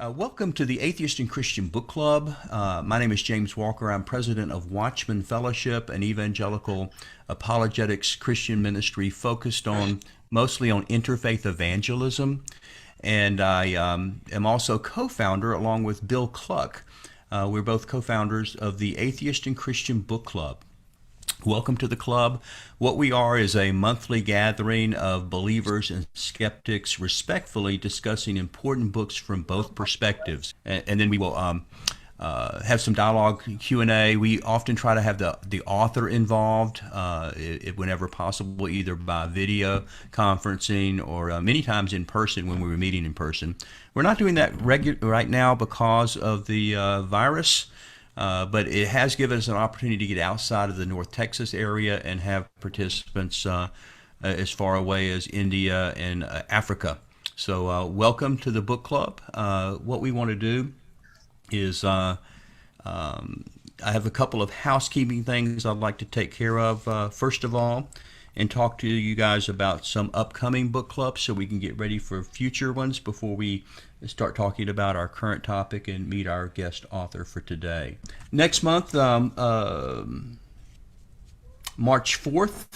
Welcome to the Atheist and Christian Book Club. My name is James Walker. I'm president of Watchman Fellowship, an evangelical apologetics Christian ministry focused on mostly on interfaith evangelism. And I am also co-founder, along with Bill Cluck. We're both co-founders of the Atheist and Christian Book Club. Welcome to the club. What we are is a monthly gathering of believers and skeptics respectfully discussing important books from both perspectives. And then we will have some dialogue, Q&A. We often try to have the author involved whenever possible, either by video conferencing or many times in person when we were meeting in person. We're not doing that right now because of the virus. But it has given us an opportunity to get outside of the North Texas area and have participants as far away as India and Africa. So welcome to the book club. What we want to do is I have a couple of housekeeping things I'd like to take care of. First of all, and talk to you guys about some upcoming book clubs so we can get ready for future ones before we start talking about our current topic and meet our guest author for today. Next month, March 4th,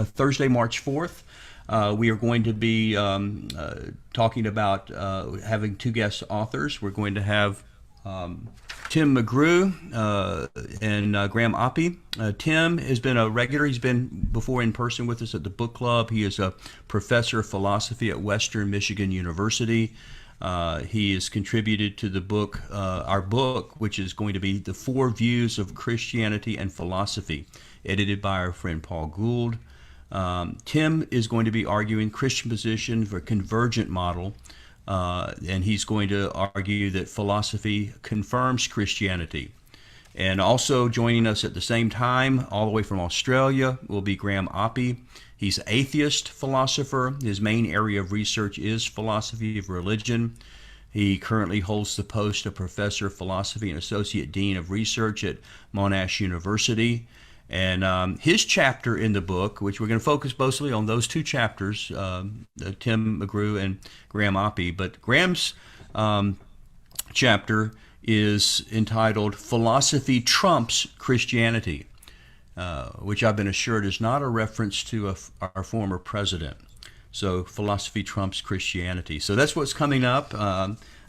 Thursday, March 4th, we are going to be talking about having two guest authors. We're going to have Tim McGrew and Graham Oppy. Tim has been a regular. He's been before in person with us at the book club. He is a professor of philosophy at Western Michigan University. He has contributed to the book, our book, which is going to be The Four Views of Christianity and Philosophy, edited by our friend Paul Gould. Tim is going to be arguing Christian position for a convergent model, and he's going to argue that philosophy confirms Christianity. And also joining us at the same time, all the way from Australia, will be Graham Oppy. He's an atheist philosopher. His main area of research is philosophy of religion. He currently holds the post of professor of philosophy and associate dean of research at Monash University. And his chapter in the book, which we're going to focus mostly on those two chapters, Tim McGrew and Graham Oppy, but Graham's chapter is entitled Philosophy Trumps Christianity, which I've been assured is not a reference to our former president. So philosophy trumps Christianity. So that's what's coming up.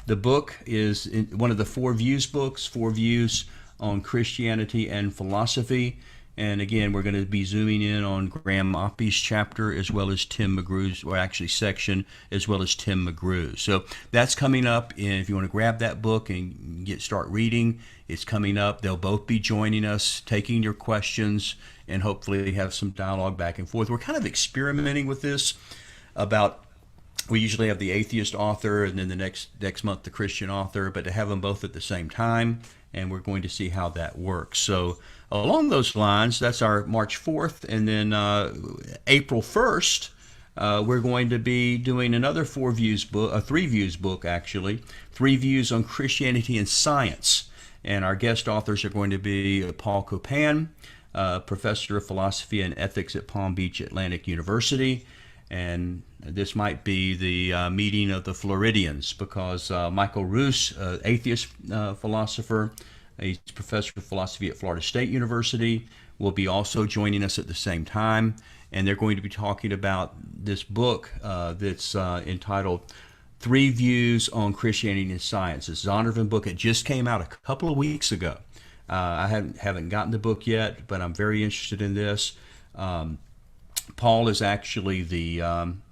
The book is one of the Four Views books, Four Views on Christianity and Philosophy. And again, we're going to be zooming in on Graham Oppy's chapter as well as Tim McGrew's, or actually section, as well as Tim McGrew. So that's coming up, and if you want to grab that book and start reading, it's coming up. They'll both be joining us, taking your questions, and hopefully have some dialogue back and forth. We're kind of experimenting with this about, we usually have the atheist author and then the next month the Christian author, but to have them both at the same time, and we're going to see how that works. So along those lines, that's our March 4th, and then April 1st, we're going to be doing another Four Views book, a Three Views book actually, Three Views on Christianity and Science. And our guest authors are going to be Paul Copan, professor of philosophy and ethics at Palm Beach Atlantic University. And this might be the meeting of the Floridians, because Michael Roos, atheist philosopher, he's professor of philosophy at Florida State University, will be also joining us at the same time. And they're going to be talking about this book that's entitled Three Views on Christianity and Science. It's a Zondervan book. It just came out a couple of weeks ago. I haven't gotten the book yet, but I'm very interested in this. Paul is actually one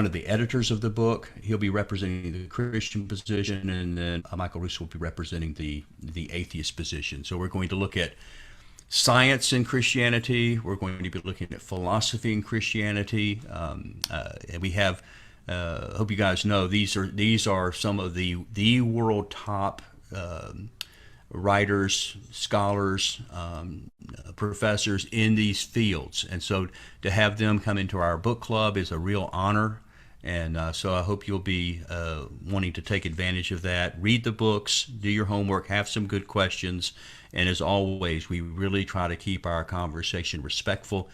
of the editors of the book. He'll be representing the Christian position, and then Michael Roos will be representing the atheist position. So we're going to look at science in Christianity. We're going to be looking at philosophy in Christianity. And we have, hope you guys know, these are some of the world top writers, scholars, professors in these fields. And so to have them come into our book club is a real honor. And so I hope you'll be wanting to take advantage of that. Read the books, do your homework, have some good questions. And as always, we really try to keep our conversation respectful,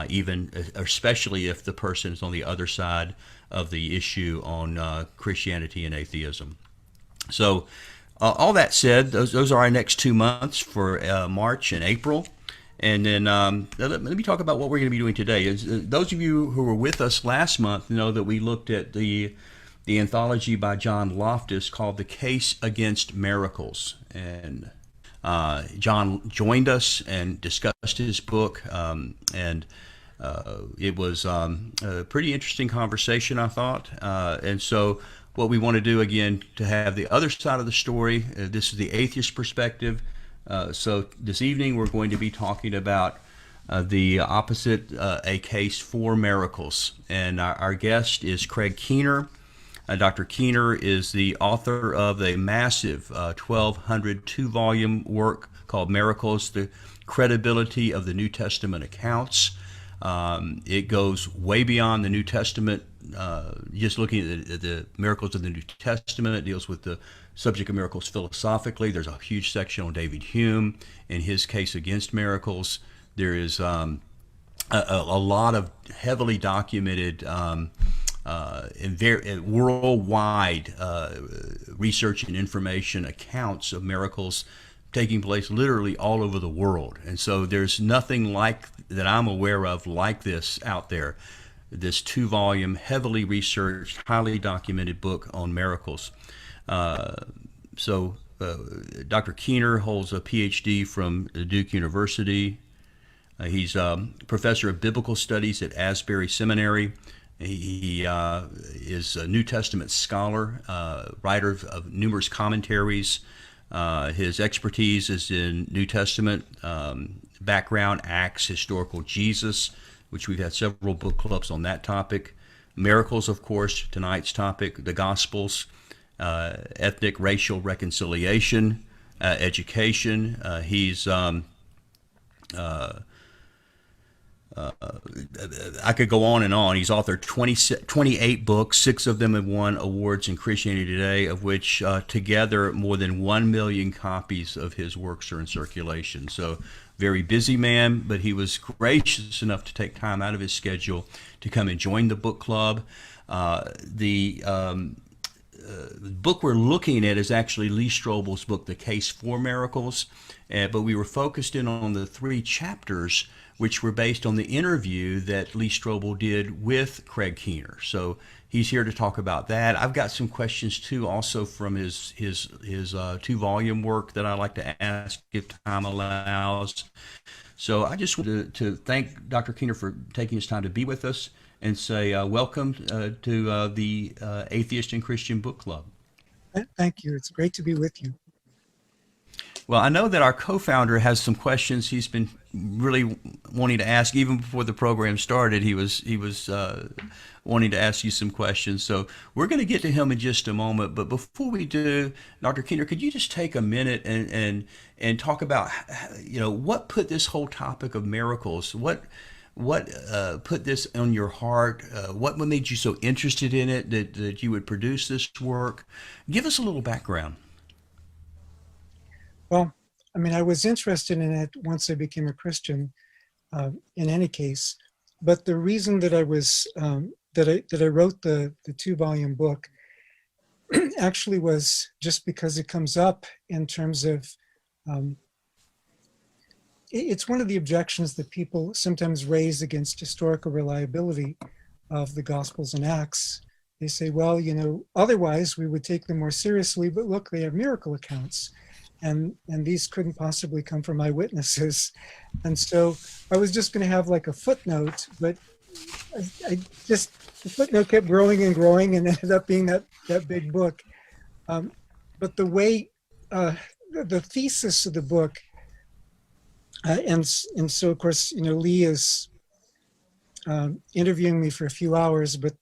even especially if the person is on the other side of the issue on Christianity and atheism. So, all that said, those are our next 2 months for March and April. And then let me talk about what we're going to be doing today. Those of you who were with us last month know that we looked at the anthology by John Loftus called The Case Against Miracles. And John joined us and discussed his book, and it was a pretty interesting conversation, I thought. And so what we want to do, again, to have the other side of the story, this is the atheist perspective. So this evening we're going to be talking about the opposite, a case for miracles. And our guest is Craig Keener. Dr. Keener is the author of a massive 1,200 two-volume work called Miracles, the Credibility of the New Testament Accounts. It goes way beyond the New Testament, just looking at the miracles of the New Testament. It deals with the subject of miracles philosophically. There's a huge section on David Hume and his case against miracles. There is a lot of heavily documented worldwide research and information accounts of miracles taking place literally all over the world. And so there's nothing like that I'm aware of like this out there. This 2-volume, heavily researched, highly documented book on miracles. So Dr. Keener holds a PhD from Duke University. He's a professor of biblical studies at Asbury Seminary. He is a New Testament scholar, writer of numerous commentaries. His expertise is in New Testament background, Acts, historical Jesus, which we've had several book clubs on that topic. Miracles, of course, tonight's topic, the Gospels, ethnic, racial reconciliation, education. He's I could go on and on. He's authored 28 books. 6 of them have won awards in Christianity Today, of which together more than 1 million copies of his works are in circulation. So very busy man, but he was gracious enough to take time out of his schedule to come and join the book club. The book we're looking at is actually Lee Strobel's book, The Case for Miracles, but we were focused in on the 3 chapters which were based on the interview that Lee Strobel did with Craig Keener. So he's here to talk about that. I've got some questions too, also from his 2-volume work that I'd like to ask if time allows. So I just want to thank Dr. Keener for taking his time to be with us and say welcome to the Atheist and Christian Book Club. Thank you. It's great to be with you. Well, I know that our co-founder has some questions he's been really wanting to ask. Even before the program started, he was wanting to ask you some questions. So we're going to get to him in just a moment. But before we do, Dr. Keener, could you just take a minute and talk about, what put this whole topic of miracles, what put this on your heart? What made you so interested in it that you would produce this work? Give us a little background. Well, I was interested in it once I became a Christian, in any case. But the reason that I was that I wrote the 2-volume book actually was just because it comes up in terms of it's one of the objections that people sometimes raise against historical reliability of the Gospels and Acts. They say, well, otherwise we would take them more seriously, but look, they have miracle accounts. And these couldn't possibly come from eyewitnesses. And so I was just going to have like a footnote, but the footnote kept growing and growing and ended up being that big book. But the way, the thesis of the book, and so of course, Lee is interviewing me for a few hours, but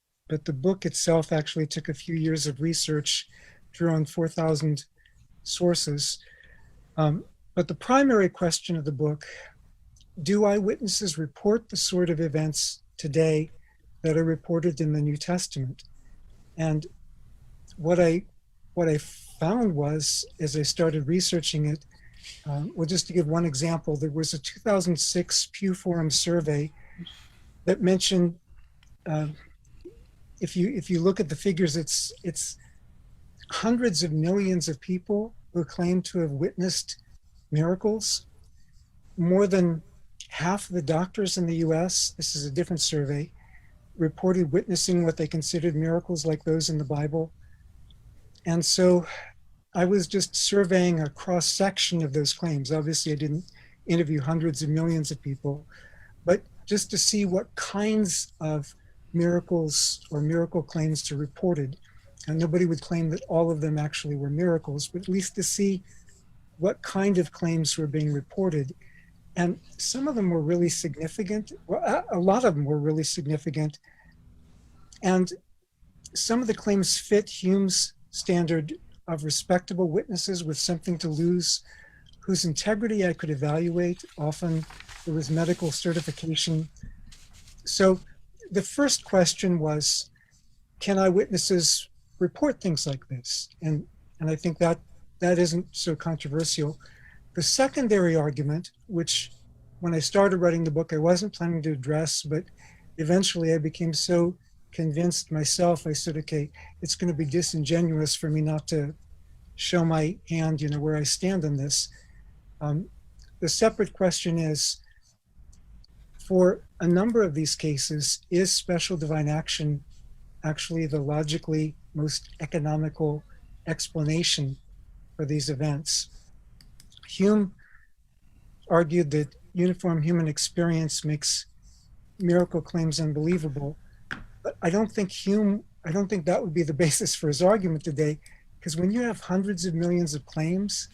the book itself actually took a few years of research, drew on 4,000 sources. But the primary question of the book, do eyewitnesses report the sort of events today that are reported in the New Testament. And what I found was, as I started researching it, well, just to give one example, there was a 2006 Pew Forum survey that mentioned, if you look at the figures, it's hundreds of millions of people who claim to have witnessed miracles. More than half the doctors in the US, this is a different survey, reported witnessing what they considered miracles like those in the Bible. And so I was just surveying a cross section of those claims. Obviously, I didn't interview hundreds of millions of people, but just to see what kinds of miracles or miracle claims are reported. And nobody would claim that all of them actually were miracles, but at least to see what kind of claims were being reported. And some of them were really significant. Well, a lot of them were really significant. And some of the claims fit Hume's standard of respectable witnesses with something to lose, whose integrity I could evaluate. Often there was medical certification. So the first question was, can eyewitnesses report things like this? And I think that isn't so controversial. The secondary argument, which when I started writing the book, I wasn't planning to address, but eventually I became so convinced myself, I said, okay, it's going to be disingenuous for me not to show my hand, where I stand on this. The separate question is, for a number of these cases, is special divine action actually the logically most economical explanation for these events? Hume argued that uniform human experience makes miracle claims unbelievable. But I don't think that would be the basis for his argument today, because when you have hundreds of millions of claims,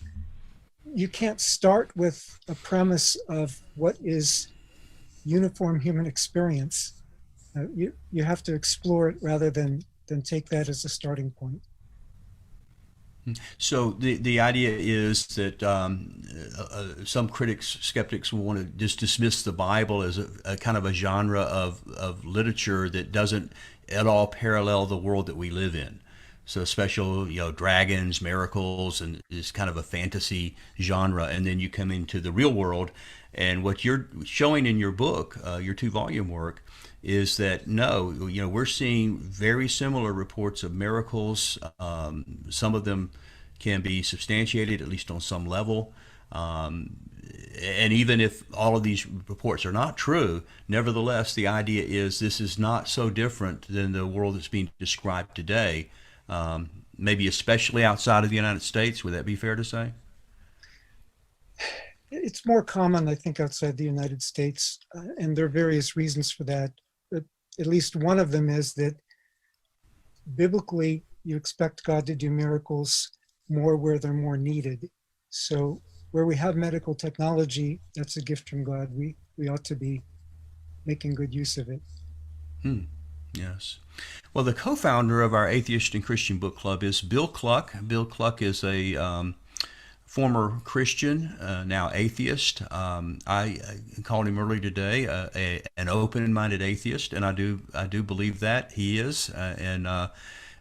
you can't start with a premise of what is uniform human experience. You have to explore it rather than take that as a starting point. So the idea is that some skeptics will want to just dismiss the Bible as a kind of a genre of literature that doesn't at all parallel the world that we live in. So special, dragons, miracles, and is kind of a fantasy genre. And then you come into the real world, and what you're showing in your book, your 2-volume work, is that no, we're seeing very similar reports of miracles. Some of them can be substantiated, at least on some level. And even if all of these reports are not true, nevertheless, the idea is this is not so different than the world that's being described today, maybe especially outside of the United States. Would that be fair to say? It's more common, I think, outside the United States, and there are various reasons for that. But at least one of them is that biblically, you expect God to do miracles more where they're more needed. So where we have medical technology, that's a gift from God. We ought to be making good use of it. Yes. Well, the co-founder of our Atheist and Christian Book Club is Bill Cluck. Bill Cluck is a former Christian, now atheist. I called him earlier today an open-minded atheist, and I do believe that he is. And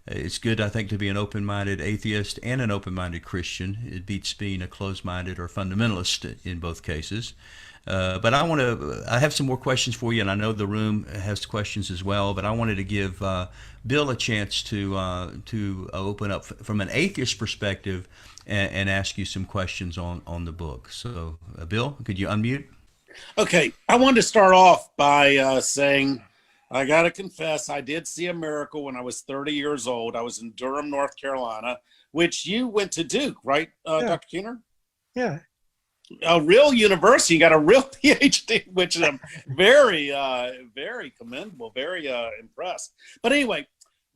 it's good, I think, to be an open-minded atheist and an open-minded Christian. It beats being a closed-minded or fundamentalist in both cases. But I have some more questions for you, and I know the room has questions as well, but I wanted to give Bill a chance to open up from an atheist perspective and ask you some questions on the book. So, Bill, could you unmute? Okay, I wanted to start off by saying, I got to confess, I did see a miracle when I was 30 years old. I was in Durham, North Carolina, which you went to Duke, right, Yeah. Dr. Keener? Yeah. A real university, you got a real PhD, which I'm very, very commendable, very impressed. But anyway,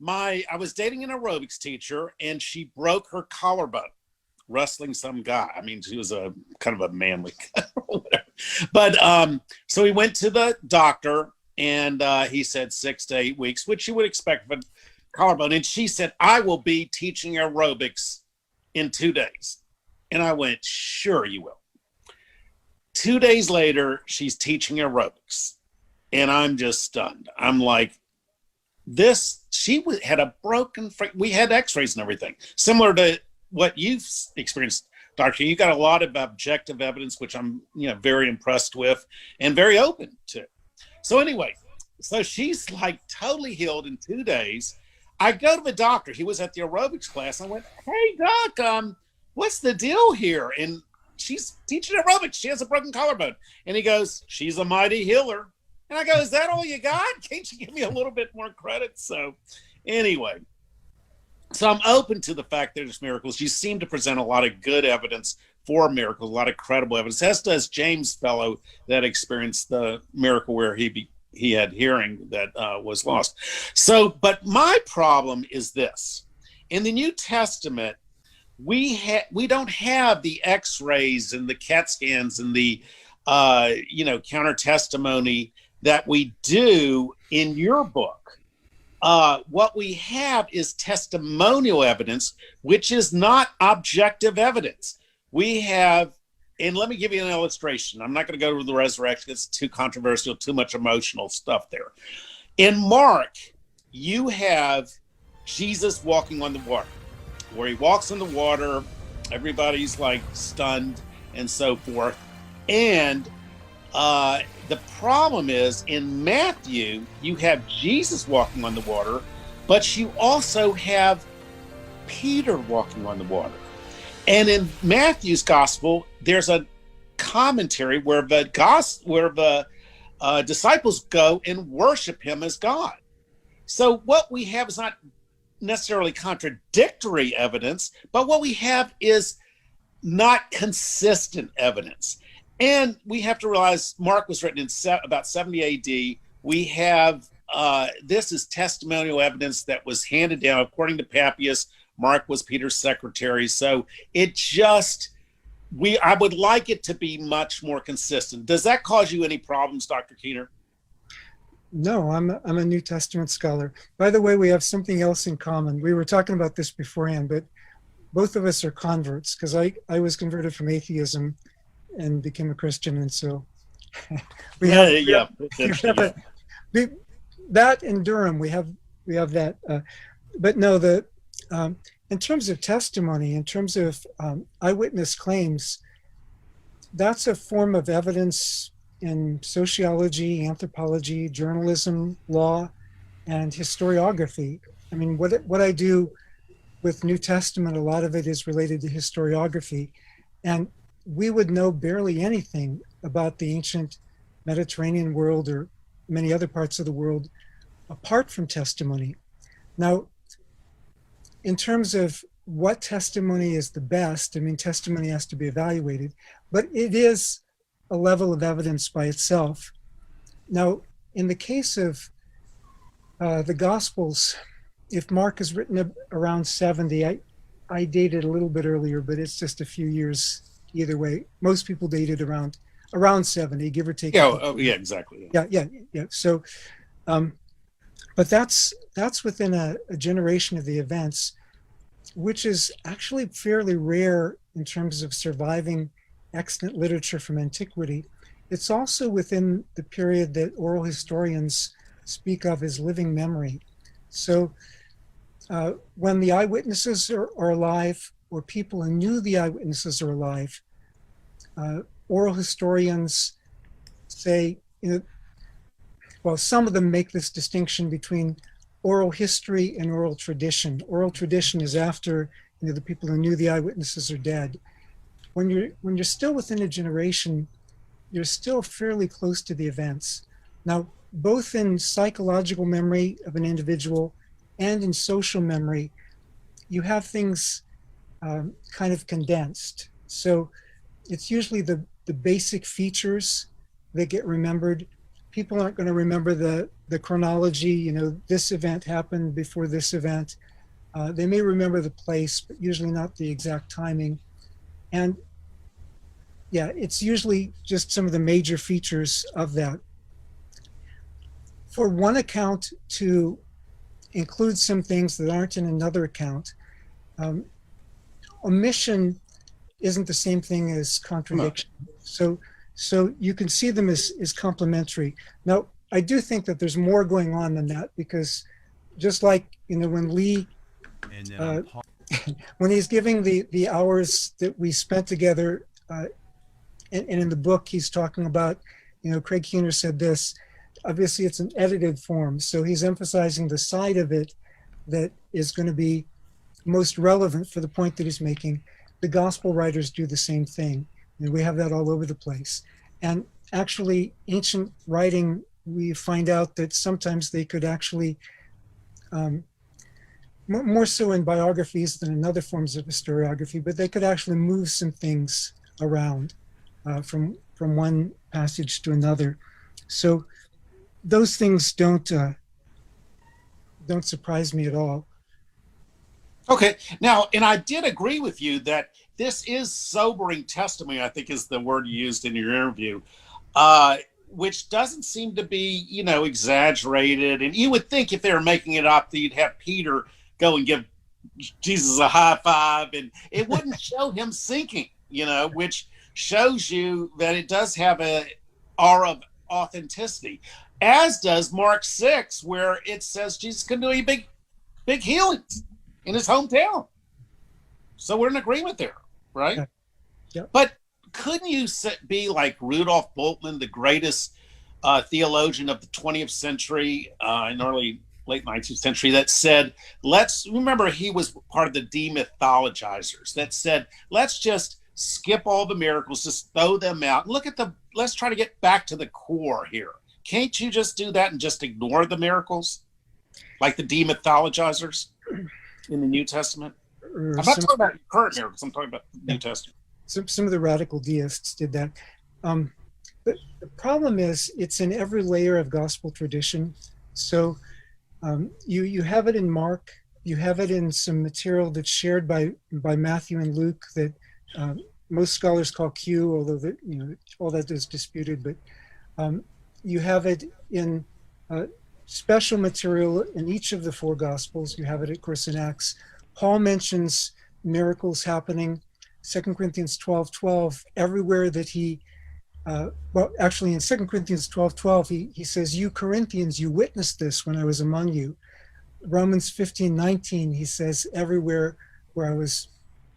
I was dating an aerobics teacher, and she broke her collarbone wrestling some guy. I mean, she was a kind of a manly guy or whatever. But so we went to the doctor, and he said 6 to 8 weeks, which you would expect for collarbone. And she said, I will be teaching aerobics in 2 days. And I went, sure you will. 2 days later, she's teaching aerobics. And I'm just stunned. I'm like, had a broken, we had x-rays and everything, similar to what you've experienced, Doctor. You got a lot of objective evidence, which I'm, very impressed with and very open to. So anyway, so she's like totally healed in 2 days. I go to the doctor. He was at the aerobics class. I went, "Hey, doc, what's the deal here?" And she's teaching aerobics. She has a broken collarbone. And he goes, "She's a mighty healer." And I go, "Is that all you got? Can't you give me a little bit more credit?" So anyway, so I'm open to the fact that there's miracles. You seem to present a lot of good evidence for miracles, a lot of credible evidence, as does James Fellow, that experienced the miracle where he had hearing that was lost. So, but my problem is this. In the New Testament, we don't have the x-rays and the CAT scans and the counter testimony that we do in your book. What we have is testimonial evidence, which is not objective evidence. We have, and let me give you an illustration. I'm not going to go to the resurrection. It's too controversial, too much emotional stuff there. In Mark, you have Jesus walking on the water. Where he walks on the water, everybody's like stunned and so forth. And the problem is, in Matthew, you have Jesus walking on the water, but you also have Peter walking on the water. And in Matthew's gospel, there's a commentary where the disciples go and worship him as God. So what we have is not necessarily contradictory evidence, but what we have is not consistent evidence. And we have to realize Mark was written in about 70 AD. We have, this is testimonial evidence that was handed down according to Papias. Mark was Peter's secretary. So it just, I would like it to be much more consistent. Does that cause you any problems, Dr. Keener? No, I'm a New Testament scholar. By the way, we have something else in common. We were talking about this beforehand, but both of us are converts, because I was converted from atheism and became a Christian, and so that in Durham we have that. But no, in terms of testimony, in terms of eyewitness claims, that's a form of evidence in sociology, anthropology, journalism, law, and historiography. I mean, what I do with New Testament, a lot of it is related to historiography, and we would know barely anything about the ancient Mediterranean world or many other parts of the world apart from testimony. Now, in terms of what testimony is the best, I mean, testimony has to be evaluated, but it is a level of evidence by itself. Now, in the case of the Gospels, if Mark is written around 70, I dated a little bit earlier, but it's just a few years either way. Most people dated around 70, give or take. Yeah, exactly. Yeah. So, but that's within a generation of the events, which is actually fairly rare in terms of surviving extant literature from antiquity. It's also within the period that oral historians speak of as living memory. So when the eyewitnesses are alive, or people who knew the eyewitnesses are alive, oral historians say, well, some of them make this distinction between oral history and oral tradition. Oral tradition is after the people who knew the eyewitnesses are dead. When you're still within a generation, you're still fairly close to the events. Now, both in psychological memory of an individual and in social memory, you have things kind of condensed. So it's usually the basic features that get remembered. People aren't going to remember the chronology, this event happened before this event. They may remember the place, but usually not the exact timing. And yeah, it's usually just some of the major features of that. For one account to include some things that aren't in another account, omission isn't the same thing as contradiction. So you can see them as complementary. Now, I do think that there's more going on than that, because just like, when Lee, And then I'm when he's giving the hours that we spent together, and in the book he's talking about, Craig Keener said this. Obviously, it's an edited form, so he's emphasizing the side of it that is going to be most relevant for the point that he's making. The gospel writers do the same thing, and we have that all over the place. And actually, ancient writing, we find out that sometimes they could actually, more so in biographies than in other forms of historiography, but they could actually move some things around from one passage to another. So those things don't surprise me at all. Okay. Now, and I did agree with you that this is sobering testimony, I think is the word you used in your interview, which doesn't seem to be, exaggerated. And you would think if they were making it up, that you'd have Peter go and give Jesus a high five, and it wouldn't show him sinking, which shows you that it does have a aura of authenticity, as does Mark 6, where it says Jesus can do big healings in his hometown. So we're in agreement there, right? Yeah. But couldn't you be like Rudolph Bultmann, the greatest theologian of the 20th century and late 19th century, that said, remember he was part of the demythologizers that said, let's just skip all the miracles, just throw them out. Let's try to get back to the core here. Can't you just do that and just ignore the miracles? Like the demythologizers in the New Testament? I'm not talking about current miracles, I'm talking about the New Testament. Some of the radical deists did that. But the problem is it's in every layer of gospel tradition. So you have it in Mark, you have it in some material that's shared by Matthew and Luke that most scholars call Q, although all that is disputed. But you have it in special material in each of the four gospels. You have it, of course, in Acts. Paul mentions miracles happening. 2 Corinthians 12:12, everywhere that he, actually in 2 Corinthians 12:12, he says, you Corinthians, you witnessed this when I was among you. Romans 15:19, he says, everywhere where I was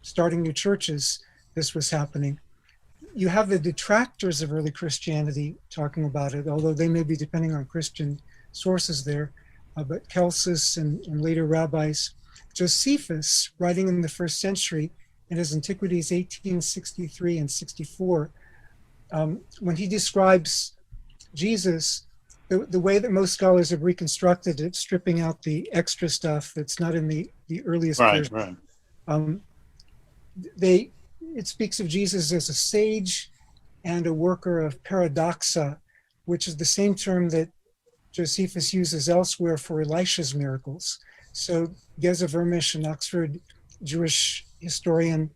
starting new churches, this was happening. You have the detractors of early Christianity talking about it, although they may be depending on Christian sources there, but Celsus and later rabbis. Josephus, writing in the first century, in his Antiquities 1863 and 64, when he describes Jesus, the way that most scholars have reconstructed it, stripping out the extra stuff that's not in the earliest version, it speaks of Jesus as a sage and a worker of paradoxa, which is the same term that Josephus uses elsewhere for Elisha's miracles. So Geza Vermish, an Oxford Jewish historian,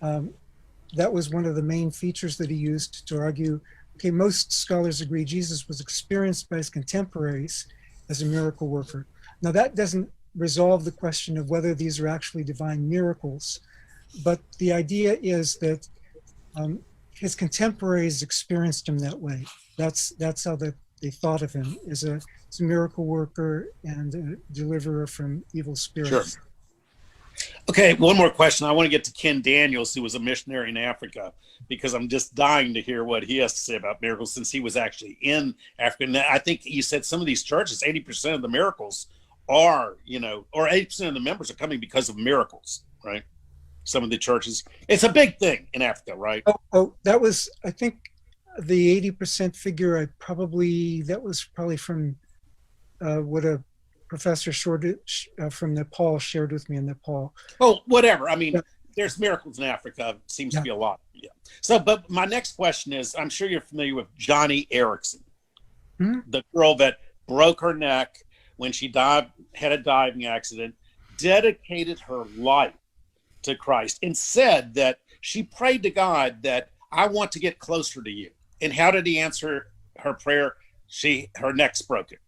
that was one of the main features that he used to argue, okay, most scholars agree Jesus was experienced by his contemporaries as a miracle worker. Now that doesn't resolve the question of whether these are actually divine miracles, but the idea is that his contemporaries experienced him that way. That's how they thought of him, as a miracle worker and a deliverer from evil spirits. Sure. Okay, one more question. I want to get to Ken Daniels, who was a missionary in Africa, because I'm just dying to hear what he has to say about miracles, since he was actually in Africa. And I think you said some of these churches, 80% of the miracles are, or 80% of the members are coming because of miracles, right? Some of the churches. It's a big thing in Africa, right? Oh, that was, I think, the 80% figure. That was probably from what a professor from Nepal shared with me in Nepal. Oh, whatever. I mean, there's miracles in Africa. It seems to be a lot. Yeah. So, but my next question is, I'm sure you're familiar with Johnny Erickson, the girl that broke her neck when she had a diving accident, dedicated her life to Christ, and said that she prayed to God that I want to get closer to you. And how did he answer her prayer? Her neck's broken.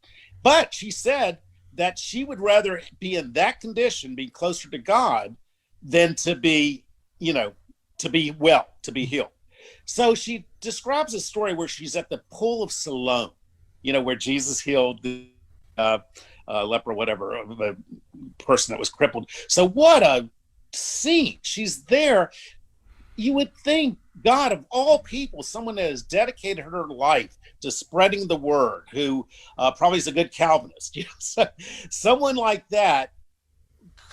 But she said that she would rather be in that condition, be closer to God, than to be, to be well, to be healed. So she describes a story where she's at the pool of Siloam, where Jesus healed the leper, whatever, a person that was crippled. So what a scene. She's there. You would think, God, of all people, someone that has dedicated her life to spreading the word, who probably is a good Calvinist, someone like that,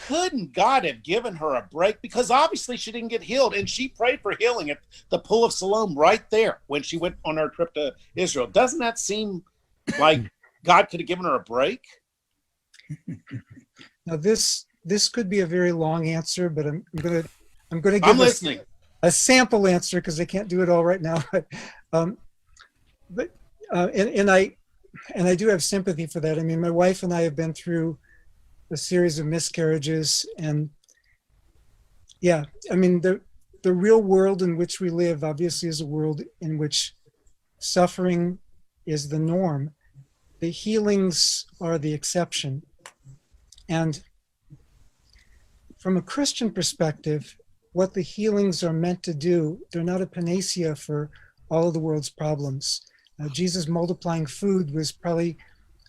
couldn't God have given her a break? Because obviously she didn't get healed, and she prayed for healing at the Pool of Siloam right there when she went on her trip to Israel. Doesn't that seem like God could have given her a break? Now this could be a very long answer, but I'm gonna give listening. A sample answer because I can't do it all right now. And I do have sympathy for that. I mean, my wife and I have been through a series of miscarriages, and yeah, I mean, the real world in which we live obviously is a world in which suffering is the norm. The healings are the exception. And from a Christian perspective, what the healings are meant to do, they're not a panacea for all of the world's problems. Jesus multiplying food was probably,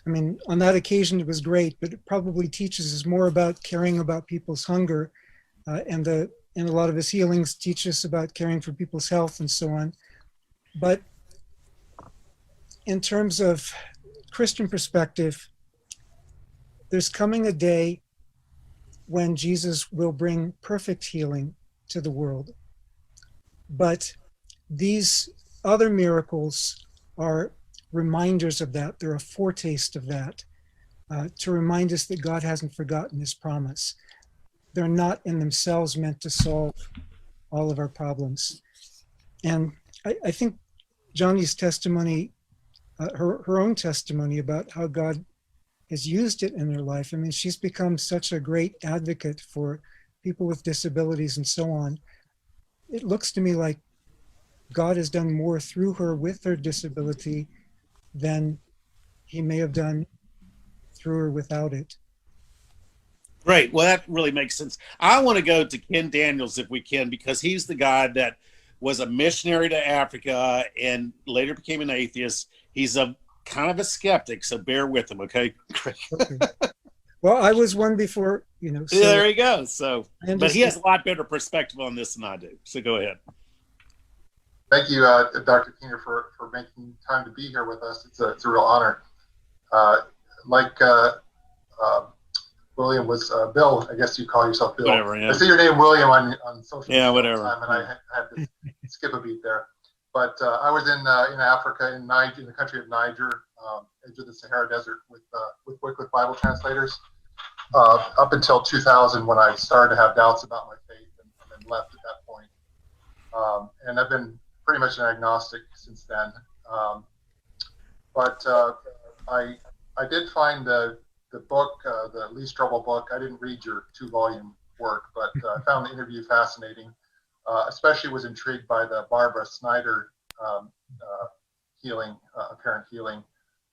I mean, on that occasion it was great, but it probably teaches us more about caring about people's hunger, and a lot of his healings teach us about caring for people's health and so on. But in terms of Christian perspective, there's coming a day when Jesus will bring perfect healing to the world. But these other miracles are reminders of that. They're a foretaste of that, to remind us that God hasn't forgotten his promise. They're not in themselves meant to solve all of our problems. And I think Johnny's testimony, her own testimony about how God has used it in her life. I mean, she's become such a great advocate for people with disabilities and so on. It looks to me like God has done more through her with her disability than he may have done through her without it. Great. Well, that really makes sense. I want to go to Ken Daniels if we can, because he's the guy that was a missionary to Africa and later became an atheist. He's a kind of a skeptic, so bear with him, okay? Okay. Well, I was one before, so yeah, there you go. So, but he has a lot better perspective on this than I do. So go ahead. Thank you, Dr. Keener, for making time to be here with us. It's a real honor. William was Bill. I guess you call yourself Bill. Whatever, yeah. I see your name, William, on social media. Yeah, whatever. All the time, and I had to skip a beat there. But I was in Africa, in Niger, in the country of Niger, edge of the Sahara Desert, with Wycliffe Bible translators, up until 2000, when I started to have doubts about my faith, and then left at that point. And I've been pretty much an agnostic since then. But I did find the book, the Lee Strobel book. I didn't read your 2-volume work, but I found the interview fascinating. Especially was intrigued by the Barbara Snyder apparent healing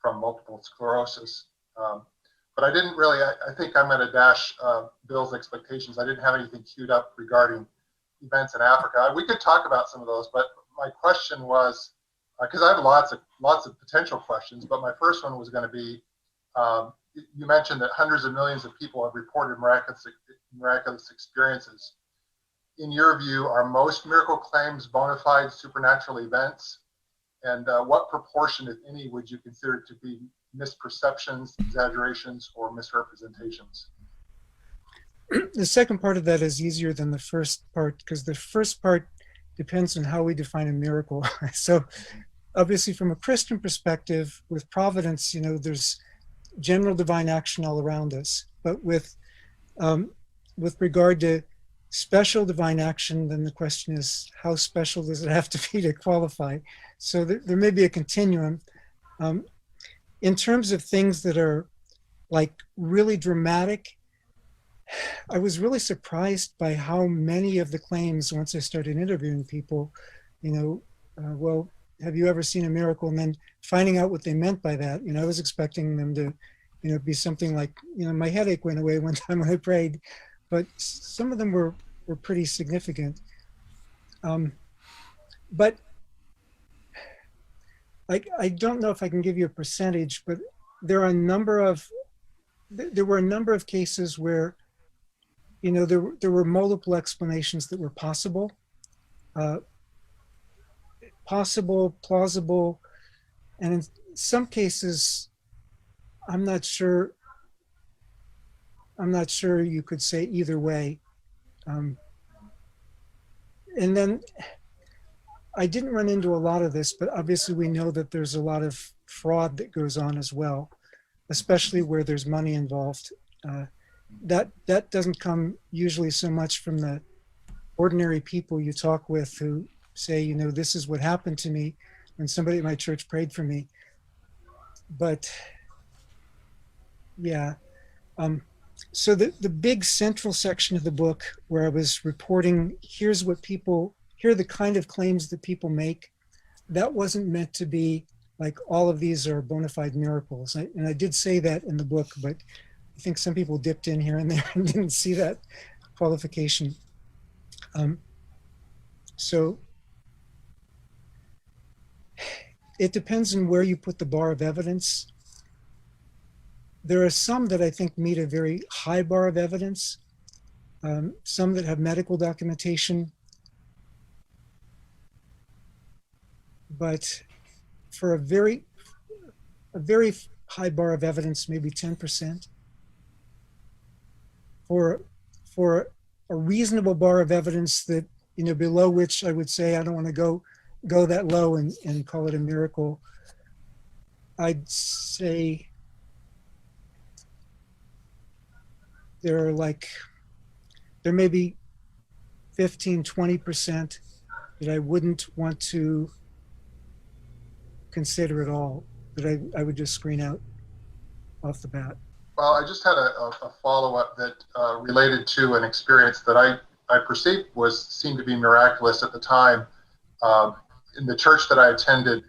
from multiple sclerosis. But I didn't really, I think I'm going to dash Bill's expectations. I didn't have anything queued up regarding events in Africa. We could talk about some of those, but my question was, because I have lots of potential questions, but my first one was going to be, you mentioned that hundreds of millions of people have reported miraculous experiences. In your view, are most miracle claims bona fide supernatural events? And what proportion, if any, would you consider to be misperceptions, exaggerations, or misrepresentations? The second part of that is easier than the first part, because the first part depends on how we define a miracle. So obviously from a Christian perspective, with providence, there's general divine action all around us. But with regard to special divine action, then the question is, how special does it have to be to qualify? So there may be a continuum. In terms of things that are like really dramatic, I was really surprised by how many of the claims, once I started interviewing people, well, have you ever seen a miracle? And then finding out what they meant by that. I was expecting them to, be something like, my headache went away one time when I prayed, but some of them were pretty significant. But I don't know if I can give you a percentage, but there are a number of there were a number of cases where, you know, there were multiple explanations that were possible, plausible, and in some cases, I'm not sure you could say either way. And then I didn't run into a lot of this, but obviously we know that there's a lot of fraud that goes on as well, especially where there's money involved. That doesn't come usually so much from the ordinary people you talk with who say, you know, this is what happened to me when somebody at my church prayed for me. But yeah, so the big central section of the book where I was reporting, here are the kind of claims that people make, that wasn't meant to be like all of these are bona fide miracles. And I did say that in the book, but I think some people dipped in here and there and didn't see that qualification. So it depends on where you put the bar of evidence. There are some that I think meet a very high bar of evidence, some that have medical documentation. But for a very high bar of evidence, maybe 10%. For a reasonable bar of evidence that, you know, below which I would say I don't want to go that low and call it a miracle, I'd say there may be 15, 20% that I wouldn't want to consider at all, that I would just screen out off the bat. Well, I just had a follow-up that related to an experience that I perceived seemed to be miraculous at the time. In the church that I attended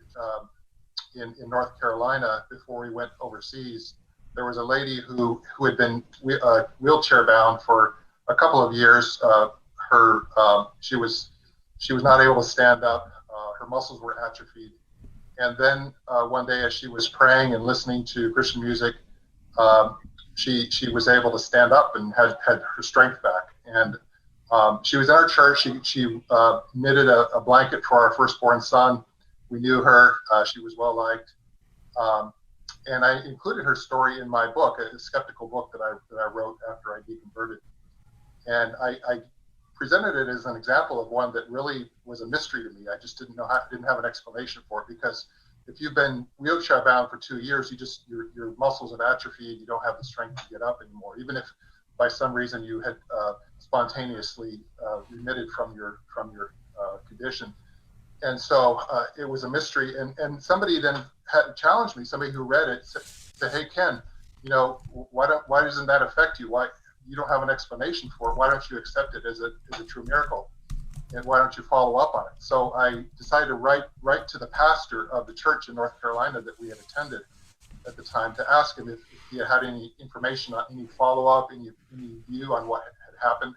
in North Carolina before we went overseas, there was a lady who had been wheelchair bound for a couple of years. She was not able to stand up. Her muscles were atrophied. And then one day, as she was praying and listening to Christian music, she was able to stand up and had her strength back. And she was in our church. She knitted a blanket for our firstborn son. We knew her. She was well liked. And I included her story in my book, a skeptical book that I wrote after I deconverted. And I presented it as an example of one that really was a mystery to me. I just didn't have an explanation for it, because if you've been wheelchair bound for 2 years, your muscles have atrophied. You don't have the strength to get up anymore, even if by some reason you had spontaneously remitted from your condition. And so it was a mystery. And somebody then had challenged me. Somebody who read it said, "Hey, Ken, you know, why doesn't that affect you? Why you don't have an explanation for it? Why don't you accept it as a true miracle? And why don't you follow up on it?" So I decided to write to the pastor of the church in North Carolina that we had attended at the time to ask him if he had any information on any follow-up, any view on what had happened.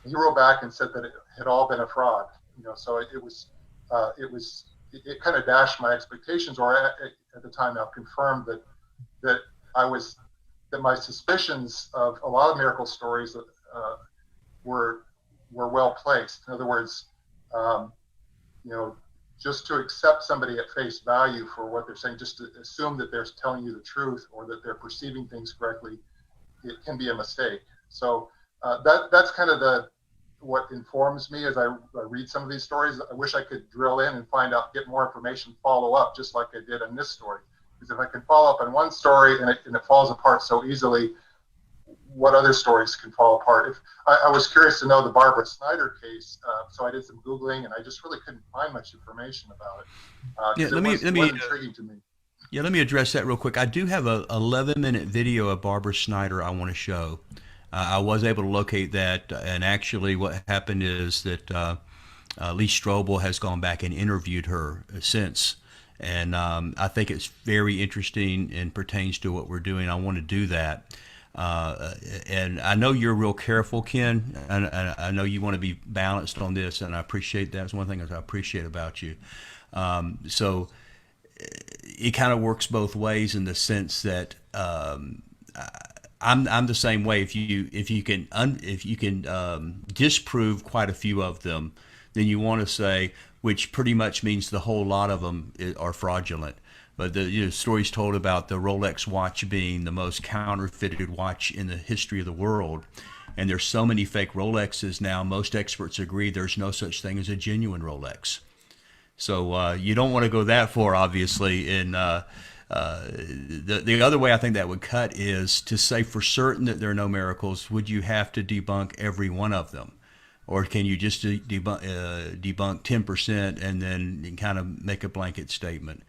And he wrote back and said that it had all been a fraud. You know, so it kind of dashed my expectations, or at the time now confirmed that my suspicions of a lot of miracle stories were well placed. In other words, you know, just to accept somebody at face value for what they're saying, just to assume that they're telling you the truth or that they're perceiving things correctly, it can be a mistake. So that's kind of what informs me as I read some of these stories. I wish I could drill in and find out, get more information, follow up, just like I did on this story. Because if I can follow up on one story and it falls apart so easily, what other stories can fall apart? I was curious to know the Barbara Snyder case, so I did some Googling, and I just really couldn't find much information about it. Yeah, let me intriguing to me. Yeah, let me address that real quick. I do have a 11-minute video of Barbara Snyder I want to show. I was able to locate that, and actually what happened is that Lee Strobel has gone back and interviewed her since. And I think it's very interesting and pertains to what we're doing. I want to do that. And I know you're real careful, Ken. And I know you want to be balanced on this, and I appreciate that. It's one thing that I appreciate about you. So it kind of works both ways in the sense that I'm the same way. If you can disprove quite a few of them, then you want to say, which pretty much means the whole lot of them are fraudulent. But the stories told about the Rolex watch being the most counterfeited watch in the history of the world, and there's so many fake Rolexes now. Most experts agree there's no such thing as a genuine Rolex. So you don't want to go that far, obviously. In the other way I think that would cut is to say for certain that there are no miracles. Would you have to debunk every one of them? Or can you just debunk 10% and then kind of make a blanket statement?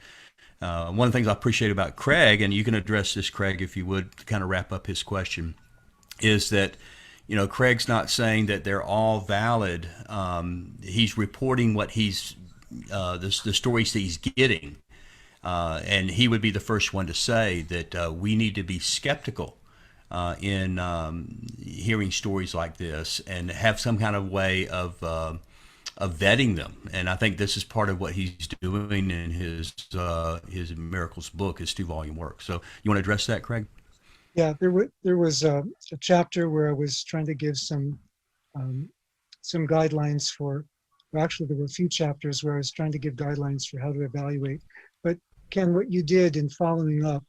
One of the things I appreciate about Craig, and you can address this, Craig, if you would, to kind of wrap up his question, is that, Craig's not saying that they're all valid. He's reporting what he's, the stories that he's getting. And he would be the first one to say that we need to be skeptical in hearing stories like this and have some kind of way of vetting them. And I think this is part of what he's doing in his Miracles book, his 2-volume work. So you want to address that, Craig? Yeah, there was a chapter where I was trying to give some guidelines for, well, actually there were a few chapters where I was trying to give guidelines for how to evaluate. But Ken, what you did in following up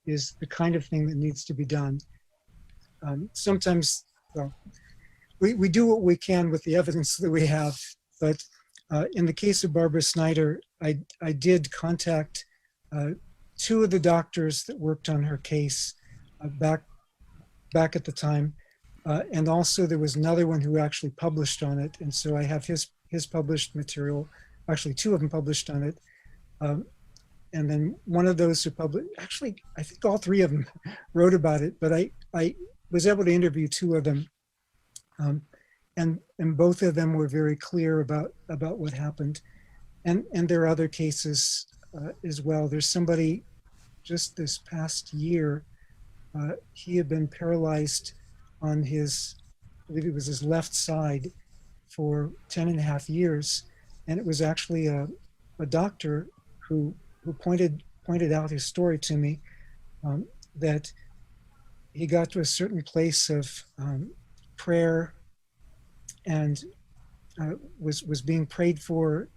is the kind of thing that needs to be done. Sometimes, well, we do what we can with the evidence that we have, but in the case of Barbara Snyder, I did contact 2 of the doctors that worked on her case back at the time, and also there was another one who actually published on it, and so I have his published material. Actually, 2 of them published on it, and then one of those who published. Actually, I think all 3 of them wrote about it, but I was able to interview 2 of them, and both of them were very clear about what happened, and there are other cases as well. There's somebody just this past year. He had been paralyzed on his, I believe it was his left side, for 10.5 years, and it was actually a doctor who pointed out his story to me, that he got to a certain place of prayer and was being prayed for,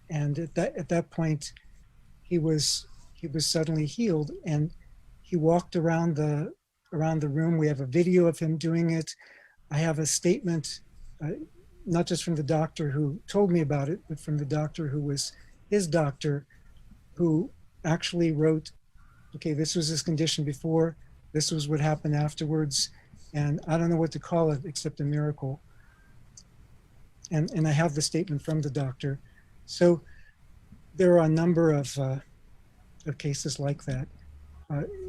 and at that point he was suddenly healed, and he walked around the room. We have a video of him doing it. I have a statement, not just from the doctor who told me about it, but from the doctor who was his doctor, who actually wrote, okay, this was his condition before, this was what happened afterwards, and I don't know what to call it except a miracle. And I have the statement from the doctor. So there are a number of cases like that,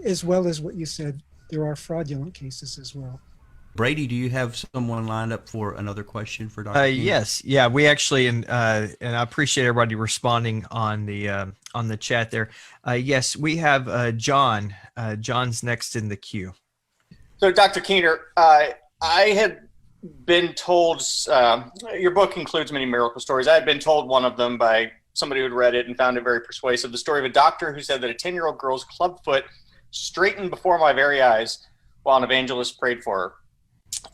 as well as what you said, there are fraudulent cases as well. Brady, do you have someone lined up for another question for Dr. King? Yes. Yeah, we actually, and I appreciate everybody responding on the chat there. Yes, we have John. John's next in the queue. So, Dr. Keener, I had been told, your book includes many miracle stories. I had been told one of them by somebody who had read it and found it very persuasive. The story of a doctor who said that a 10-year-old girl's club foot straightened before my very eyes while an evangelist prayed for her.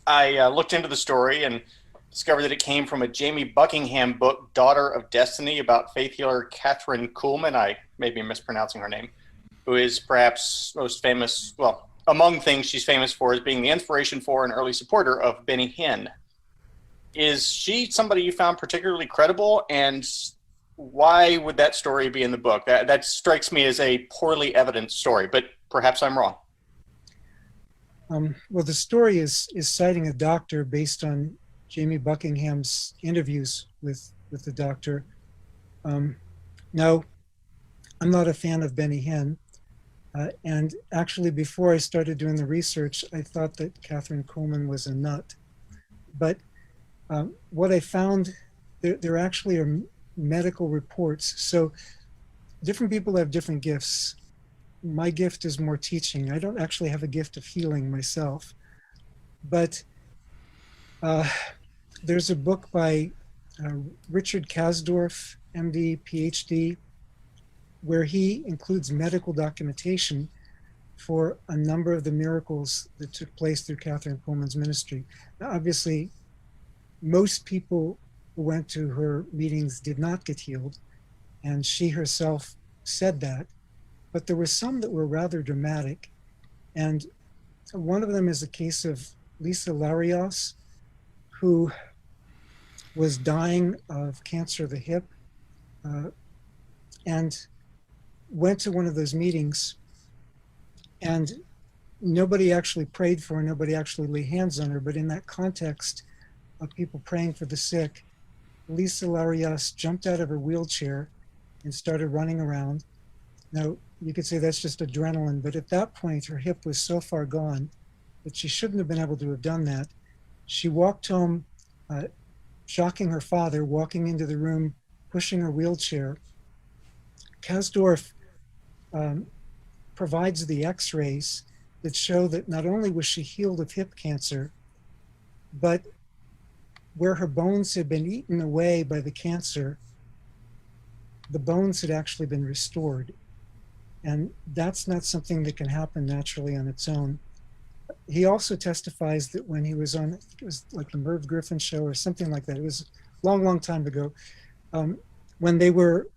I looked into the story and discovered that it came from a Jamie Buckingham book, Daughter of Destiny, about faith healer Catherine Kuhlman. I may be mispronouncing her name, who is perhaps most famous, well, among things she's famous for is being the inspiration for and early supporter of Benny Hinn. Is she somebody you found particularly credible, and why would that story be in the book? That strikes me as a poorly evidenced story, but perhaps I'm wrong. Well, the story is citing a doctor based on Jamie Buckingham's interviews with the doctor. No, I'm not a fan of Benny Hinn. And actually, before I started doing the research, I thought that Catherine Kuhlman was a nut. But what I found, there actually are medical reports. So different people have different gifts. My gift is more teaching. I don't actually have a gift of healing myself. But there's a book by Richard Kasdorf, MD, PhD, where he includes medical documentation for a number of the miracles that took place through Catherine Coleman's ministry. Now, obviously, most people who went to her meetings did not get healed, and she herself said that, but there were some that were rather dramatic. And one of them is the case of Lisa Larios, who was dying of cancer of the hip, and went to one of those meetings, and nobody actually prayed for her, nobody actually laid hands on her, but in that context of people praying for the sick, Lisa Larios jumped out of her wheelchair and started running around. Now, you could say that's just adrenaline, but at that point, her hip was so far gone that she shouldn't have been able to have done that. She walked home, shocking her father, walking into the room, pushing her wheelchair. Kasdorf provides the x-rays that show that not only was she healed of hip cancer, but where her bones had been eaten away by the cancer, the bones had actually been restored. And that's not something that can happen naturally on its own. He also testifies that when he was on, I think it was like the Merv Griffin show or something like that, it was a long, long time ago, when they were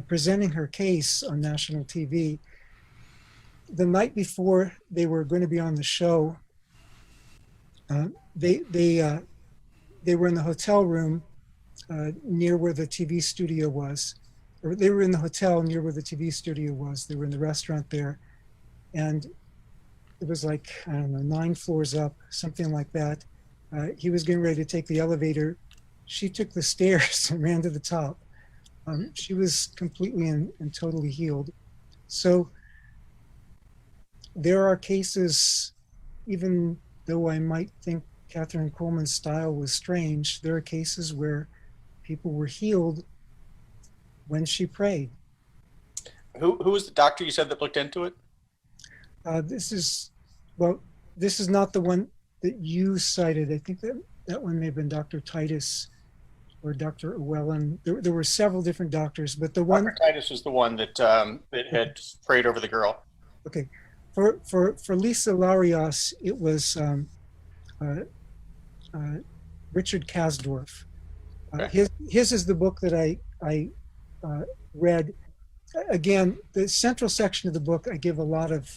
presenting her case on national TV, the night before they were going to be on the show, they were in the hotel room near where the TV studio was, or they were in the hotel near where the TV studio was. They were in the restaurant there, and it was like, I don't know, 9 floors up, something like that. He was getting ready to take the elevator. She took the stairs and ran to the top. She was completely and totally healed. So there are cases, even though I might think Catherine Coleman's style was strange, there are cases where people were healed when she prayed. Who was the doctor you said that looked into it? This is not the one that you cited. I think that one may have been Dr. Titus or Dr. Llewellyn. There were several different doctors, but the one... Dr. Titus was the one that had prayed over the girl. Okay. For Lisa Larios, it was Richard Kasdorf. Okay. His is the book that I read. Again, the central section of the book, I give a lot of...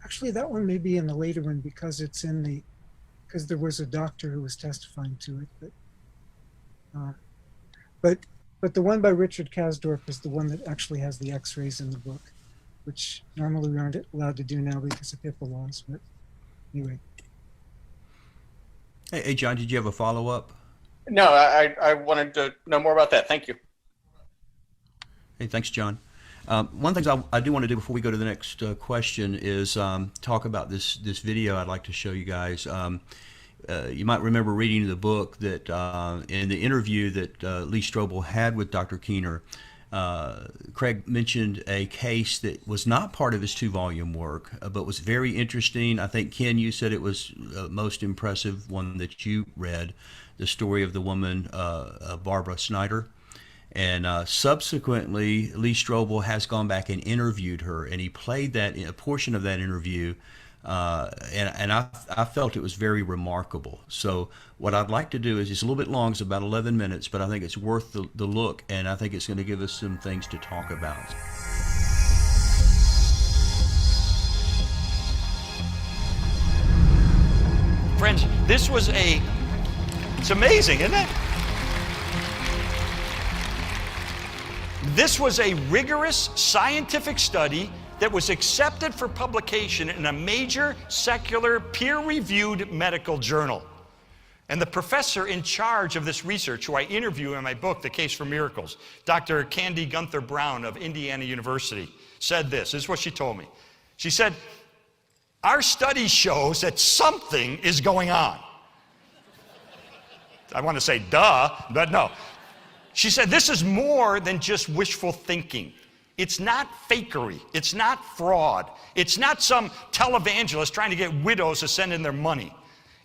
Actually, that one may be in the later one because it's in the... because there was a doctor who was testifying to it. But the one by Richard Kasdorf is the one that actually has the x-rays in the book, which normally we aren't allowed to do now because of HIPAA laws, but anyway. Hey, John, did you have a follow-up? No, I wanted to know more about that. Thank you. Hey, thanks, John. One thing I do want to do before we go to the next question is talk about this video I'd like to show you guys. You might remember reading the book that in the interview that Lee Strobel had with Dr. Keener, Craig mentioned a case that was not part of his 2-volume work, but was very interesting. I think, Ken, you said it was most impressive one that you read, the story of the woman, Barbara Snyder. And subsequently, Lee Strobel has gone back and interviewed her, and he played a portion of that interview, and I felt it was very remarkable. So what I'd like to do is, it's a little bit long, it's about 11 minutes, but I think it's worth the look, and I think it's going to give us some things to talk about. Friends, it's amazing, isn't it? This was a rigorous scientific study that was accepted for publication in a major secular peer-reviewed medical journal. And the professor in charge of this research, who I interview in my book, The Case for Miracles, Dr. Candy Gunther Brown of Indiana University, said this. This is what she told me. She said, "Our study shows that something is going on." I want to say duh, but no. She said, "This is more than just wishful thinking. It's not fakery. It's not fraud. It's not some televangelist trying to get widows to send in their money.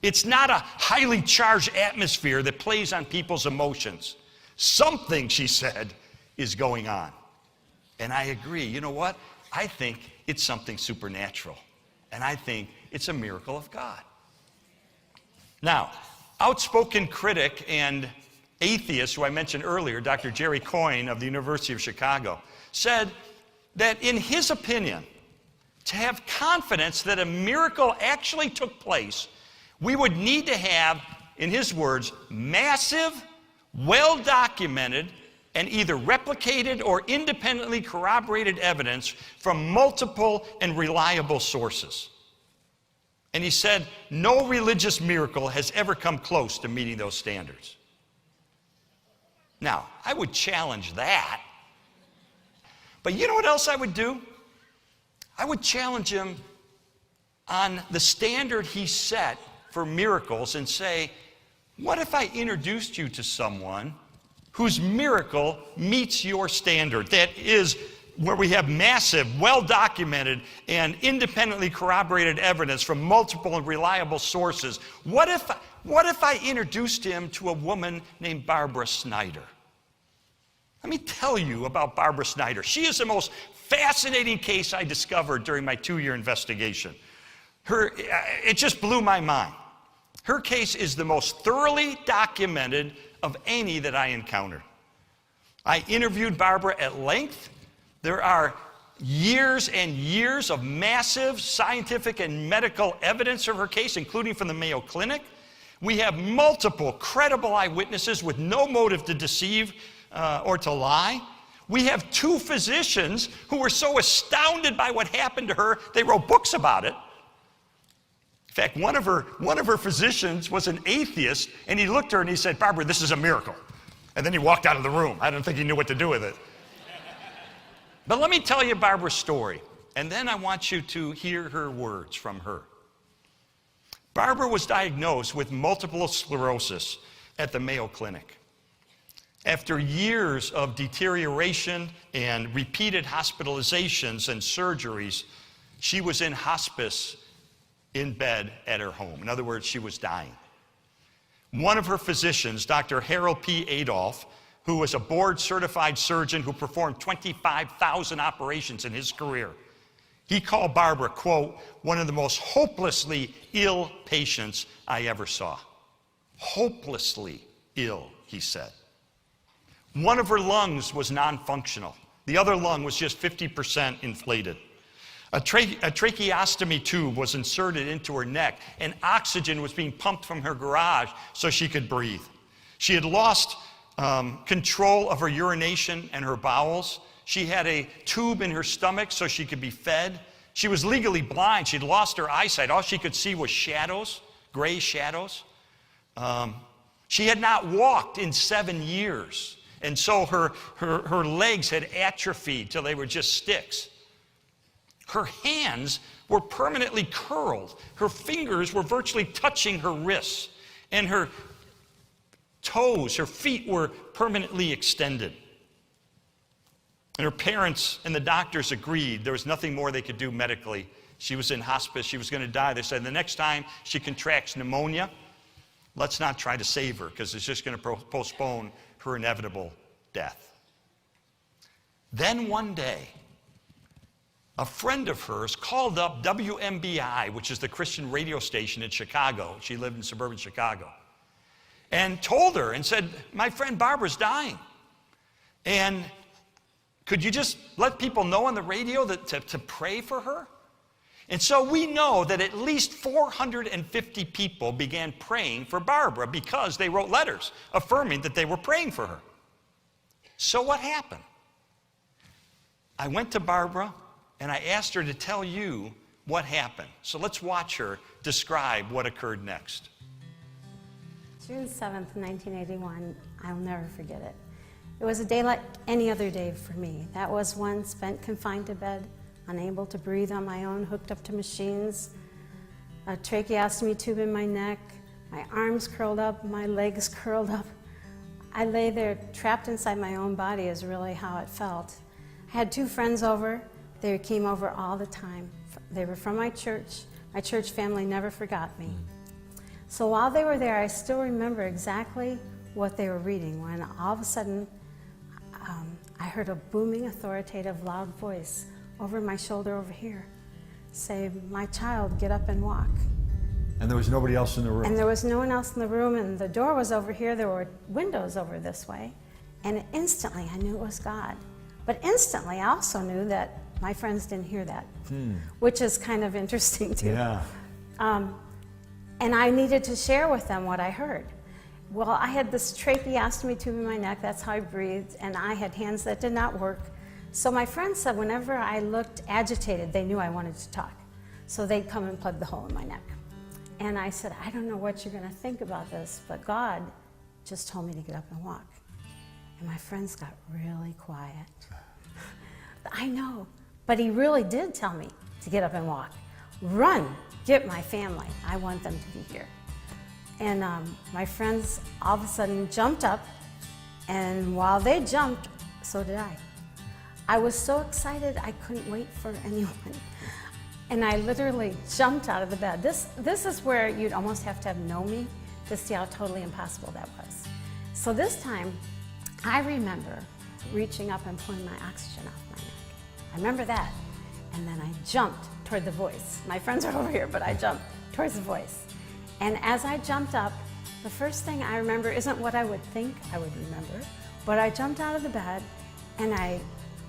It's not a highly charged atmosphere that plays on people's emotions. Something," she said, "is going on." And I agree. You know what? I think it's something supernatural. And I think it's a miracle of God. Now, outspoken critic and atheist, who I mentioned earlier, Dr. Jerry Coyne of the University of Chicago, said that in his opinion, to have confidence that a miracle actually took place, we would need to have, in his words, massive, well-documented, and either replicated or independently corroborated evidence from multiple and reliable sources. And he said, no religious miracle has ever come close to meeting those standards. Now, I would challenge that. But you know what else I would do? I would challenge him on the standard he set for miracles and say, what if I introduced you to someone whose miracle meets your standard? That is, where we have massive, well-documented, and independently corroborated evidence from multiple and reliable sources. What if I introduced him to a woman named Barbara Snyder? Let me tell you about Barbara Snyder. She is the most fascinating case I discovered during my 2-year investigation. It just blew my mind. Her case is the most thoroughly documented of any that I encountered. I interviewed Barbara at length. There are years and years of massive scientific and medical evidence of her case, including from the Mayo Clinic. We have multiple credible eyewitnesses with no motive to deceive or to lie. We have 2 physicians who were so astounded by what happened to her, they wrote books about it. In fact, one of her physicians was an atheist, and he looked at her and he said, Barbara, this is a miracle. And then he walked out of the room. I don't think he knew what to do with it. But let me tell you Barbara's story, and then I want you to hear her words from her. Barbara was diagnosed with multiple sclerosis at the Mayo Clinic. After years of deterioration and repeated hospitalizations and surgeries, she was in hospice in bed at her home. In other words, she was dying. One of her physicians, Dr. Harold P. Adolph, who was a board-certified surgeon who performed 25,000 operations in his career, he called Barbara, quote, one of the most hopelessly ill patients I ever saw. Hopelessly ill, he said. One of her lungs was non-functional. The other lung was just 50% inflated. A tracheostomy tube was inserted into her neck, and oxygen was being pumped from her garage so she could breathe. She had lost control of her urination and her bowels. She had a tube in her stomach so she could be fed. She was legally blind. She'd lost her eyesight. All she could see was shadows, gray shadows. She had not walked in 7 years, and so her legs had atrophied till they were just sticks. Her hands were permanently curled. Her fingers were virtually touching her wrists, and her toes, her feet were permanently extended. And her parents and the doctors agreed there was nothing more they could do medically. She was in hospice. She was going to die. They said the next time she contracts pneumonia, let's not try to save her because it's just going to postpone her inevitable death. Then one day, a friend of hers called up WMBI, which is the Christian radio station in Chicago. She lived in suburban Chicago. And told her and said, my friend Barbara's dying. And could you just let people know on the radio that to pray for her? And so we know that at least 450 people began praying for Barbara because they wrote letters affirming that they were praying for her. So what happened? I went to Barbara and I asked her to tell you what happened. So let's watch her describe what occurred next. June 7th, 1981, I'll never forget it. It was a day like any other day for me. That was one spent confined to bed, unable to breathe on my own, hooked up to machines, a tracheostomy tube in my neck, my arms curled up, my legs curled up. I lay there trapped inside my own body is really how it felt. I had 2 friends over. They came over all the time. They were from my church. My church family never forgot me. So while they were there, I still remember exactly what they were reading when all of a sudden I heard a booming, authoritative, loud voice over my shoulder over here say, "My child, get up and walk." And there was nobody else in the room. And there was no one else in the room, and the door was over here. There were windows over this way. And instantly, I knew it was God. But instantly, I also knew that my friends didn't hear that, which is kind of interesting, too. Yeah. And I needed to share with them what I heard. Well, I had this tracheostomy tube in my neck. That's how I breathed. And I had hands that did not work. So my friends said whenever I looked agitated, they knew I wanted to talk. So they'd come and plug the hole in my neck. And I said, "I don't know what you're going to think about this, but God just told me to get up and walk." And my friends got really quiet. I know, but he really did tell me to get up and walk. Run, get my family. I want them to be here. And my friends all of a sudden jumped up, and while they jumped, so did I. I was so excited I couldn't wait for anyone. And I literally jumped out of the bed. This is where you'd almost have to known me to see how totally impossible that was. So this time, I remember reaching up and pulling my oxygen off my neck. I remember that. And then I jumped toward the voice. My friends are over here, but I jumped towards the voice. And as I jumped up, the first thing I remember isn't what I would think I would remember, but I jumped out of the bed and I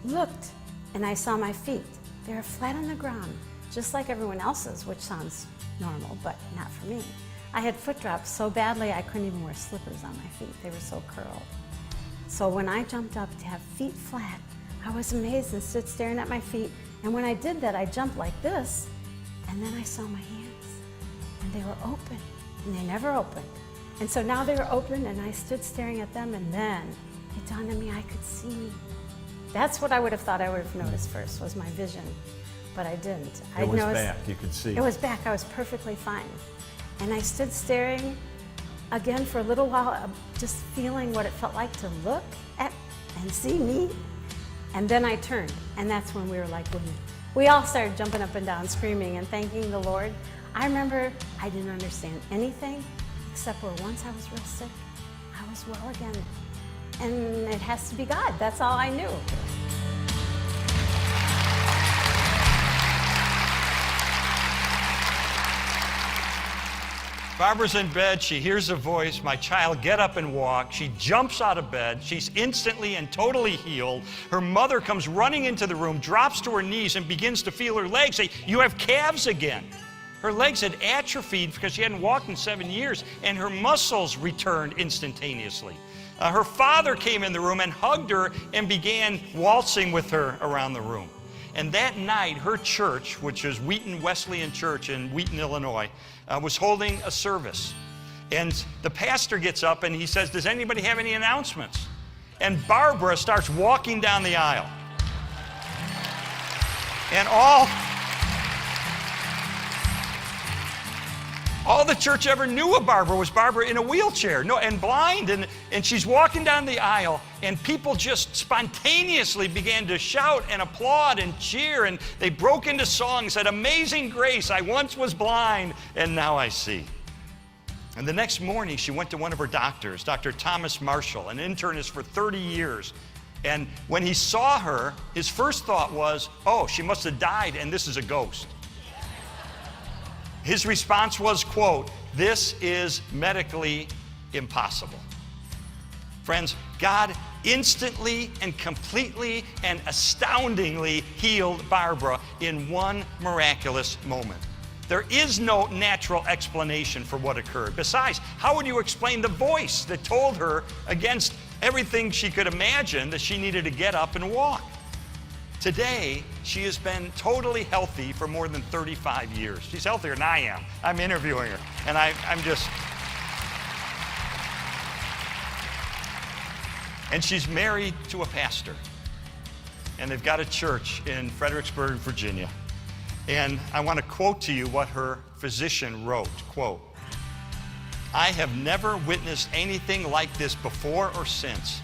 looked and I saw my feet. They were flat on the ground, just like everyone else's, which sounds normal, but not for me. I had foot drops so badly I couldn't even wear slippers on my feet. They were so curled. So when I jumped up to have feet flat, I was amazed and stood staring at my feet. And when I did that, I jumped like this, and then I saw my hands, and they were open, and they never opened. And so now they were open, and I stood staring at them, and then it dawned on me I could see me. That's what I would have thought I would have noticed first, was my vision, but I didn't. It was back, you could see. It was back, I was perfectly fine. And I stood staring again for a little while, just feeling what it felt like to look at and see me. And then I turned, and that's when we were like women. We all started jumping up and down, screaming and thanking the Lord. I remember I didn't understand anything, except where once I was real sick, I was well again. And it has to be God, that's all I knew. Barbara's in bed. She hears a voice, "My child, get up and walk." She jumps out of bed. She's instantly and totally healed. Her mother comes running into the room, drops to her knees, and begins to feel her legs. Say, "You have calves again." Her legs had atrophied because she hadn't walked in 7 years, and her muscles returned instantaneously. Her father came in the room and hugged her and began waltzing with her around the room. And that night, her church, which is Wheaton Wesleyan Church in Wheaton, Illinois, was holding a service. And the pastor gets up and he says, "Does anybody have any announcements?" And Barbara starts walking down the aisle. And all the church ever knew of Barbara was Barbara in a wheelchair, and blind, and she's walking down the aisle, and people just spontaneously began to shout and applaud and cheer, and they broke into songs, said, "Amazing grace, I once was blind, and now I see." And the next morning, she went to one of her doctors, Dr. Thomas Marshall, an internist for 30 years. And when he saw her, his first thought was, "Oh, she must have died, and this is a ghost." His response was, quote, "This is medically impossible." Friends, God instantly and completely and astoundingly healed Barbara in one miraculous moment. There is no natural explanation for what occurred. Besides, how would you explain the voice that told her against everything she could imagine that she needed to get up and walk? Today, she has been totally healthy for more than 35 years. She's healthier than I am. I'm interviewing her, and I'm just... And she's married to a pastor, and they've got a church in Fredericksburg, Virginia. And I want to quote to you what her physician wrote, quote, "I have never witnessed anything like this before or since,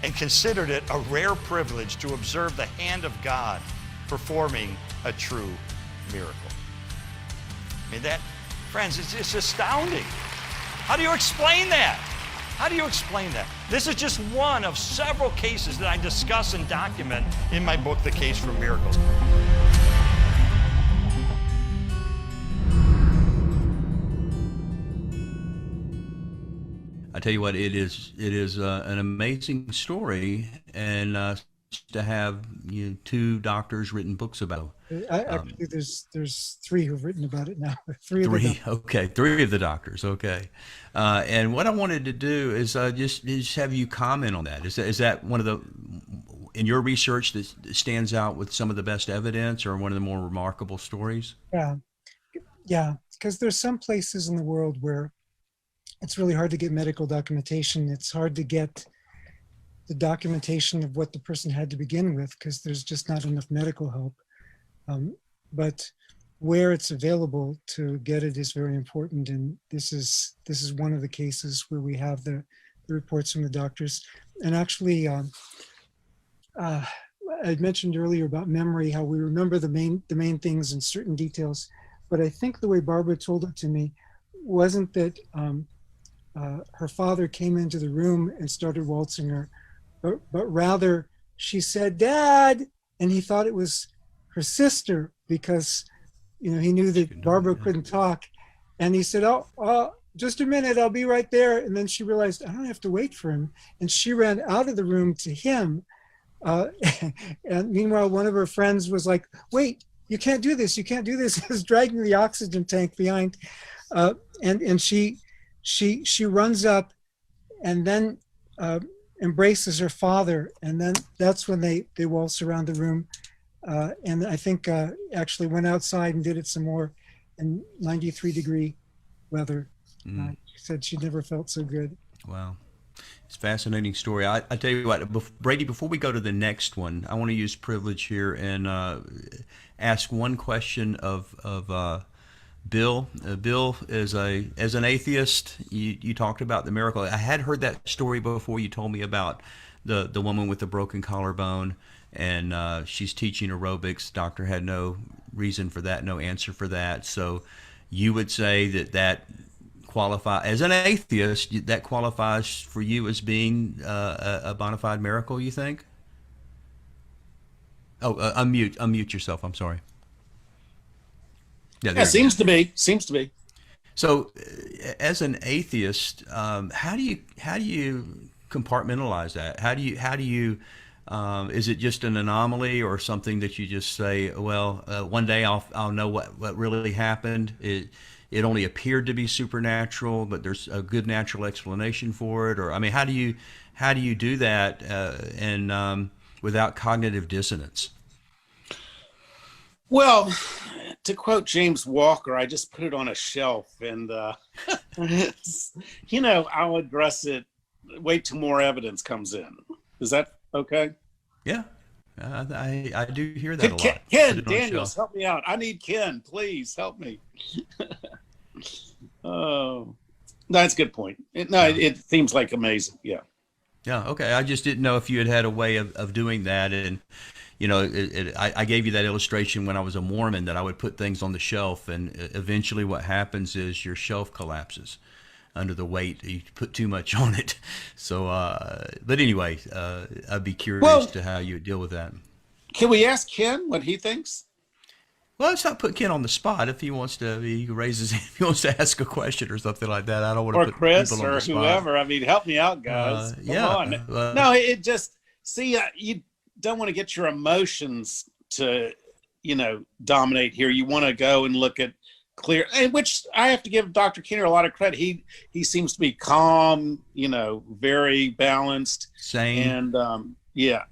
and considered it a rare privilege to observe the hand of God performing a true miracle." I mean, that, friends, it's astounding. How do you explain that? How do you explain that? This is just one of several cases that I discuss and document in my book, The Case for Miracles. tell you what, it is an amazing story, and to have two doctors written books about it. Actually, there's three who've written about it now. Three of the Three, doctors. okay, three of the doctors, okay. And what I wanted to do is just have you comment on that. Is that one of the, in your research, that stands out with some of the best evidence, or one of the more remarkable stories? Yeah, because there's some places in the world where it's really hard to get medical documentation. It's hard to get the documentation of what the person had to begin with because there's just not enough medical help. But where it's available to get it is very important. And this is one of the cases where we have the reports from the doctors. And actually, I mentioned earlier about memory, how we remember the main things and certain details. But I think the way Barbara told it to me wasn't that her father came into the room and started waltzing her, but rather she said, "Dad," and he thought it was her sister because, he knew that Barbara couldn't talk. And he said, oh, just a minute, I'll be right there. And then she realized, I don't have to wait for him. And she ran out of the room to him. And meanwhile, one of her friends was like, wait, you can't do this. You can't do this. He was dragging the oxygen tank behind. And she runs up and then embraces her father. And then that's when they waltz around the room. And I think actually went outside and did it some more in 93-degree weather. She said she never felt so good. Wow. It's a fascinating story. I tell you what, Brady, before we go to the next one, I want to use privilege here and ask one question of Bill. Bill, as an atheist, you talked about the miracle. I had heard that story before. You told me about the woman with the broken collarbone, and she's teaching aerobics. Doctor had no reason for that, no answer for that. So you would say that qualify as an atheist, that qualifies for you as being a bona fide miracle, you think? Oh, unmute yourself. I'm sorry. Yeah, seems to be. So, as an atheist, how do you compartmentalize that? How do you is it just an anomaly or something that you just say, well, one day I'll know what really happened? It only appeared to be supernatural, but there's a good natural explanation for it. Or, I mean, how do you do that and without cognitive dissonance? Well, to quote James Walker, I just put it on a shelf and, I'll address it. Wait till more evidence comes in. Is that okay? Yeah, I do hear that a lot. Ken Daniels, help me out. I need Ken. Please help me. Oh, that's a good point. It seems like amazing. Yeah. Yeah. Okay. I just didn't know if you had a way of doing that. And, I gave you that illustration when I was a Mormon that I would put things on the shelf, and eventually what happens is your shelf collapses under the weight. You put too much on it. So, but anyway, I'd be curious to how you deal with that. Can we ask Ken what he thinks? Well, let's not put Ken on the spot. If he wants to, if he wants to ask a question or something like that. I don't want to put Chris people on the spot. or whoever. I mean, help me out, guys. Come on. No, it just you don't want to get your emotions to, dominate here. You want to go and look at clear, and which I have to give Dr. Keener a lot of credit. He seems to be calm, very balanced, sane, and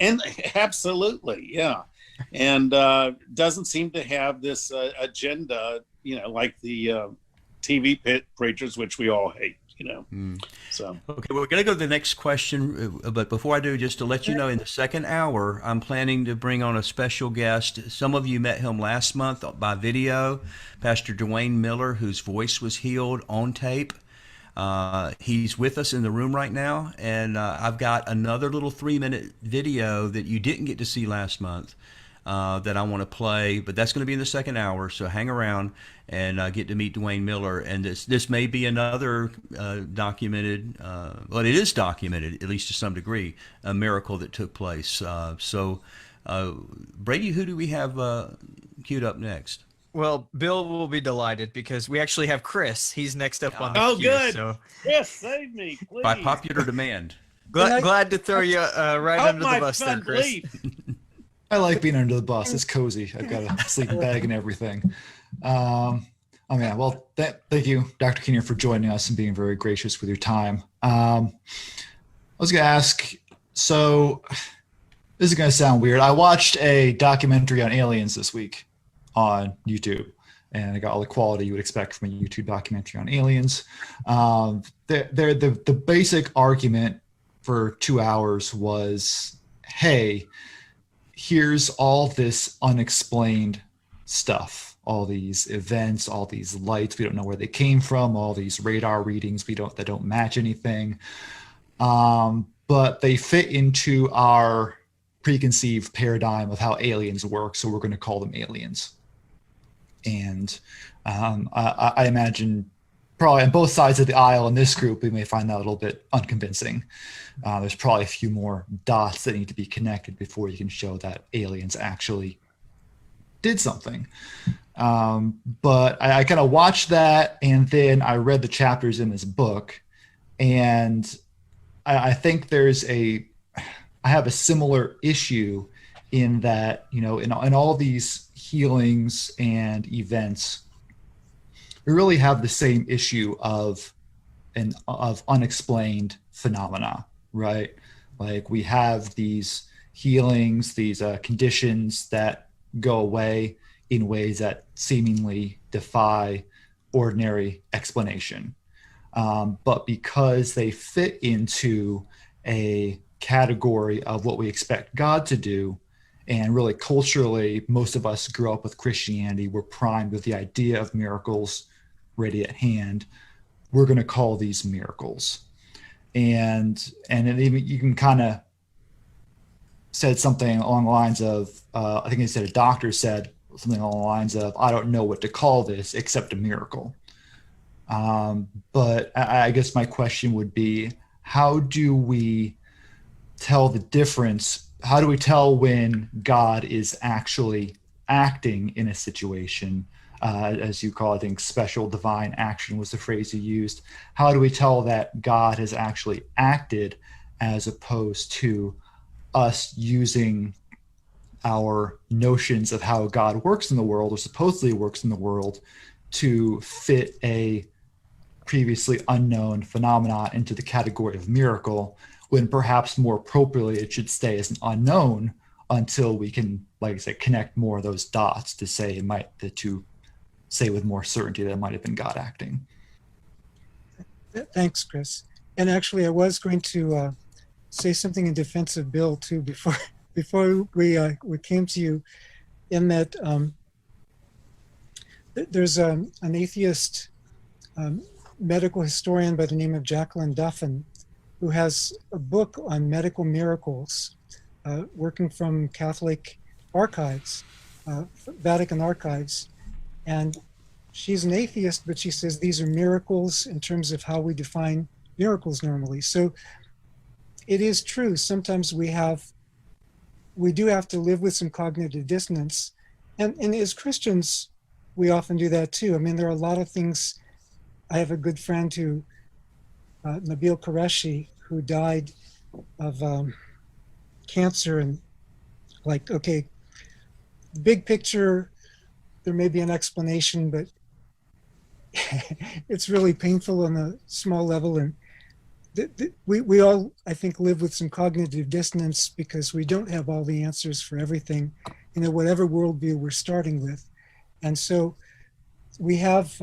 and absolutely, yeah. And doesn't seem to have this agenda, like the TV preachers, which we all hate, So okay, we're going to go to the next question, but before I do, just to let you know, in the second hour, I'm planning to bring on a special guest. Some of you met him last month by video, Pastor Duane Miller, whose voice was healed on tape. He's with us in the room right now, and I've got another little 3-minute video that you didn't get to see last month that I want to play, but that's going to be in the second hour, so hang around and get to meet Duane Miller. And this may be another documented, it is documented, at least to some degree, a miracle that took place. So Brady, who do we have queued up next? Well, Bill will be delighted because we actually have Chris. He's next up on the Oh, queue. good. So Yes, save me, please. By popular demand. glad to throw you right Help under the my bus there, son Chris. leave. I like being under the bus. It's cozy. I've got a sleeping bag and everything. Oh man, well, thank you, Dr. Keener, for joining us and being very gracious with your time. I was going to ask, so this is going to sound weird. I watched a documentary on aliens this week on YouTube, and I got all the quality you would expect from a YouTube documentary on aliens. The basic argument for 2 hours was, hey, here's all this unexplained stuff, all these events, all these lights, we don't know where they came from, all these radar readings that don't match anything, but they fit into our preconceived paradigm of how aliens work, so we're going to call them aliens. And I imagine probably on both sides of the aisle in this group, we may find that a little bit unconvincing. There's probably a few more dots that need to be connected before you can show that aliens actually did something. But I kind of watched that, and then I read the chapters in this book, and I think I have a similar issue in that, in all these healings and events, we really have the same issue of unexplained phenomena, right? Like we have these healings, these conditions that go away in ways that seemingly defy ordinary explanation. But because they fit into a category of what we expect God to do, and really culturally, most of us grew up with Christianity, we're primed with the idea of miracles ready at hand, we're going to call these miracles. And then even you can kind of said something along the lines of, I think he said a doctor said something along the lines of, I don't know what to call this except a miracle. But I guess my question would be, how do we tell the difference? How do we tell when God is actually acting in a situation? As you call it, I think special divine action was the phrase you used. How do we tell that God has actually acted as opposed to us using our notions of how God works in the world, or supposedly works in the world, to fit a previously unknown phenomenon into the category of miracle, when perhaps more appropriately it should stay as an unknown until we can, like I said, connect more of those dots to say to say with more certainty that it might have been God acting. Thanks, Chris. And actually, I was going to say something in defense of Bill too before we came to you, in that there's an atheist medical historian by the name of Jacqueline Duffin, who has a book on medical miracles, working from Catholic archives, Vatican archives. And she's an atheist, but she says these are miracles in terms of how we define miracles normally. So it is true. Sometimes we do have to live with some cognitive dissonance. And as Christians, we often do that too. I mean, there are a lot of things. I have a good friend Nabil Qureshi, who died of cancer, and like, okay, big picture, there may be an explanation, but it's really painful on a small level. And we all, I think, live with some cognitive dissonance because we don't have all the answers for everything, whatever worldview we're starting with. And so we have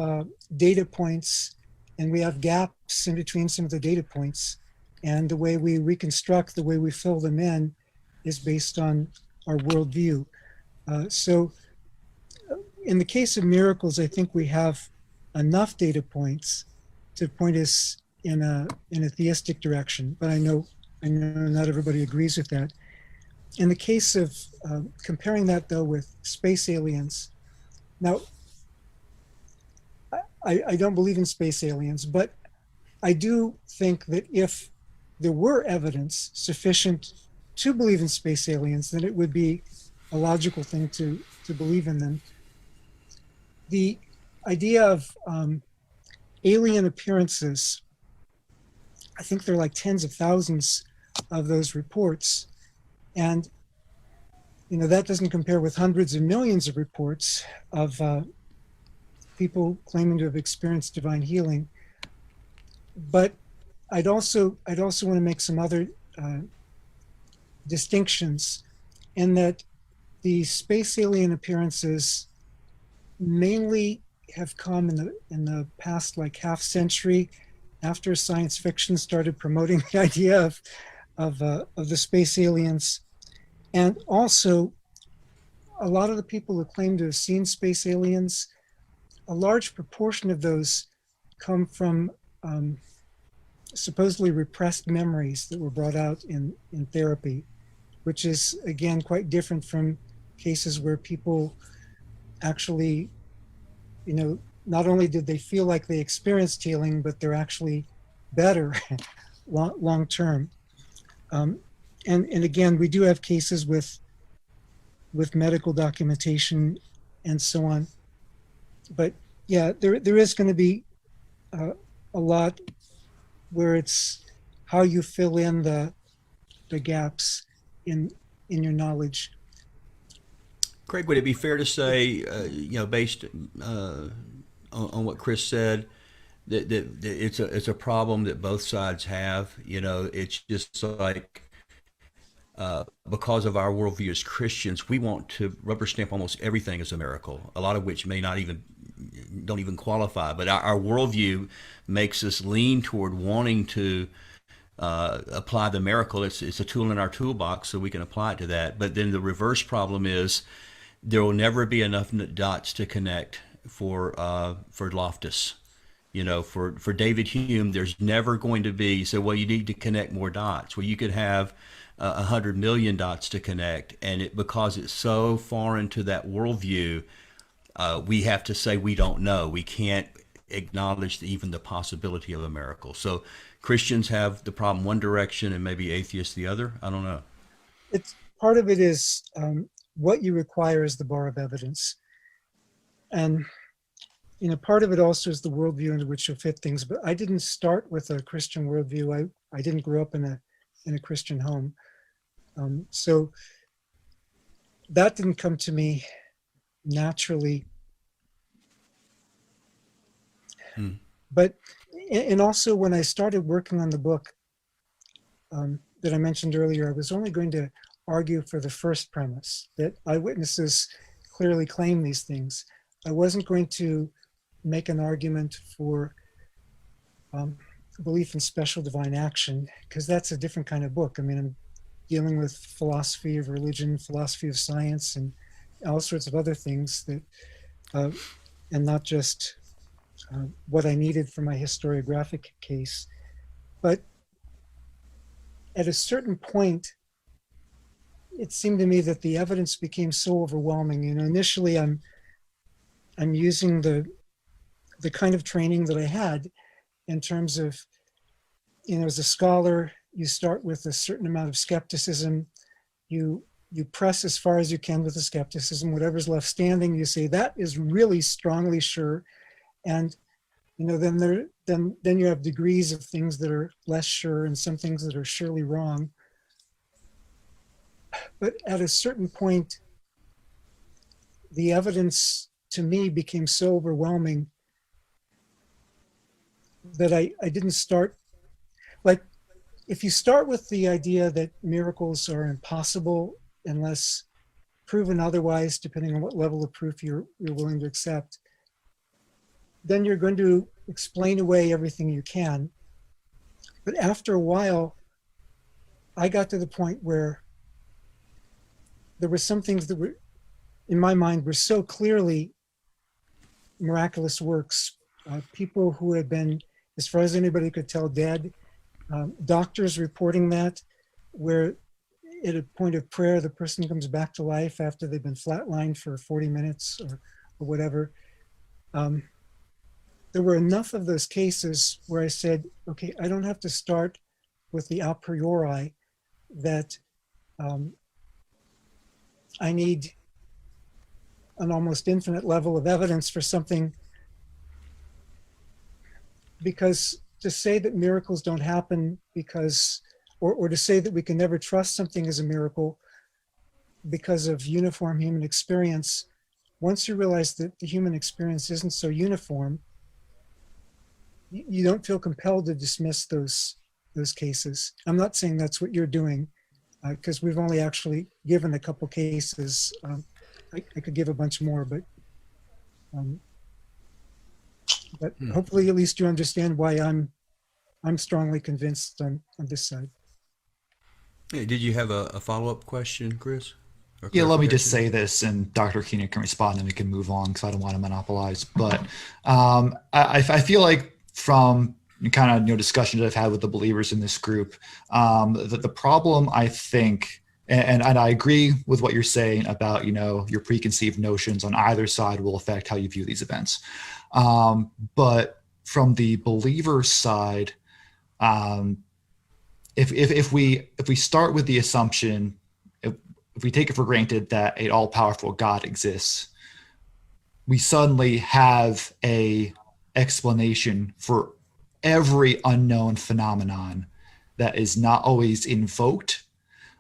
data points, and we have gaps in between some of the data points. And the way we reconstruct, the way we fill them in, is based on our worldview. So in the case of miracles, I think we have enough data points to point us in a theistic direction, but I know not everybody agrees with that. In the case of comparing that though with space aliens, now I don't believe in space aliens, but I do think that if there were evidence sufficient to believe in space aliens, then it would be a logical thing to believe in them. the idea of alien appearances, I think there are like tens of thousands of those reports. And, that doesn't compare with hundreds of millions of reports of people claiming to have experienced divine healing. But I'd also want to make some other distinctions, in that the space alien appearances mainly have come in the past like half century, after science fiction started promoting the idea of the space aliens. And also, a lot of the people who claim to have seen space aliens, a large proportion of those come from supposedly repressed memories that were brought out in therapy, which is, again, quite different from cases where people actually, not only did they feel like they experienced healing, but they're actually better long term. And again, we do have cases with medical documentation and so on. But yeah, there is going to be a lot where it's how you fill in the gaps in your knowledge. Craig, would it be fair to say, based on what Chris said, that it's a problem that both sides have? It's just like, because of our worldview as Christians, we want to rubber stamp almost everything as a miracle, a lot of which don't even qualify. But our worldview makes us lean toward wanting to apply the miracle. It's a tool in our toolbox, so we can apply it to that. But then the reverse problem is there will never be enough dots to connect for Loftus. For David Hume, there's never going to be, so, well, you need to connect more dots. Well, you could have 100 million dots to connect, and because it's so foreign to that worldview, we have to say we don't know. We can't acknowledge even the possibility of a miracle. So Christians have the problem one direction, and maybe atheists the other. I don't know. It's part of it is what you require is the bar of evidence, and part of it also is the worldview into which you fit things. But I didn't start with a Christian worldview. I didn't grow up in a Christian home, so that didn't come to me naturally. But and also when I started working on the book that I mentioned earlier, I was only going to argue for the first premise, that eyewitnesses clearly claim these things. I wasn't going to make an argument for belief in special divine action, because that's a different kind of book. I mean, I'm dealing with philosophy of religion, philosophy of science, and all sorts of other things that, and not just what I needed for my historiographic case. But at a certain point, it seemed to me that the evidence became so overwhelming. Initially I'm using the kind of training that I had in terms of, as a scholar, you start with a certain amount of skepticism. You press as far as you can with the skepticism. Whatever's left standing, you say that is really strongly sure, and then you have degrees of things that are less sure and some things that are surely wrong. But at a certain point, the evidence to me became so overwhelming that I didn't start, like, if you start with the idea that miracles are impossible unless proven otherwise, depending on what level of proof you're willing to accept, then you're going to explain away everything you can. But after a while, I got to the point where there were some things that were, in my mind, were so clearly miraculous works. People who had been, as far as anybody could tell, dead. Doctors reporting that, where at a point of prayer, the person comes back to life after they've been flatlined for 40 minutes or whatever. There were enough of those cases where I said, okay, I don't have to start with the a priori that I need an almost infinite level of evidence for something, because to say that miracles don't happen because, or to say that we can never trust something as a miracle because of uniform human experience, once you realize that the human experience isn't so uniform, you don't feel compelled to dismiss those cases. I'm not saying that's what you're doing, because we've only actually given a couple cases. I could give a bunch more, but hopefully at least you understand why I'm strongly convinced on this side. Yeah, did you have a follow-up question, Chris? Or Yeah, let me just clarification? say this, and Dr. Keener can respond, and we can move on because I don't want to monopolize. But I feel like from kind of discussions that I've had with the believers in this group, that the problem, I think, and I agree with what you're saying about your preconceived notions on either side will affect how you view these events. But from the believer side, if we start with the assumption, if we take it for granted that an all-powerful God exists, we suddenly have a explanation for every unknown phenomenon that is not always invoked.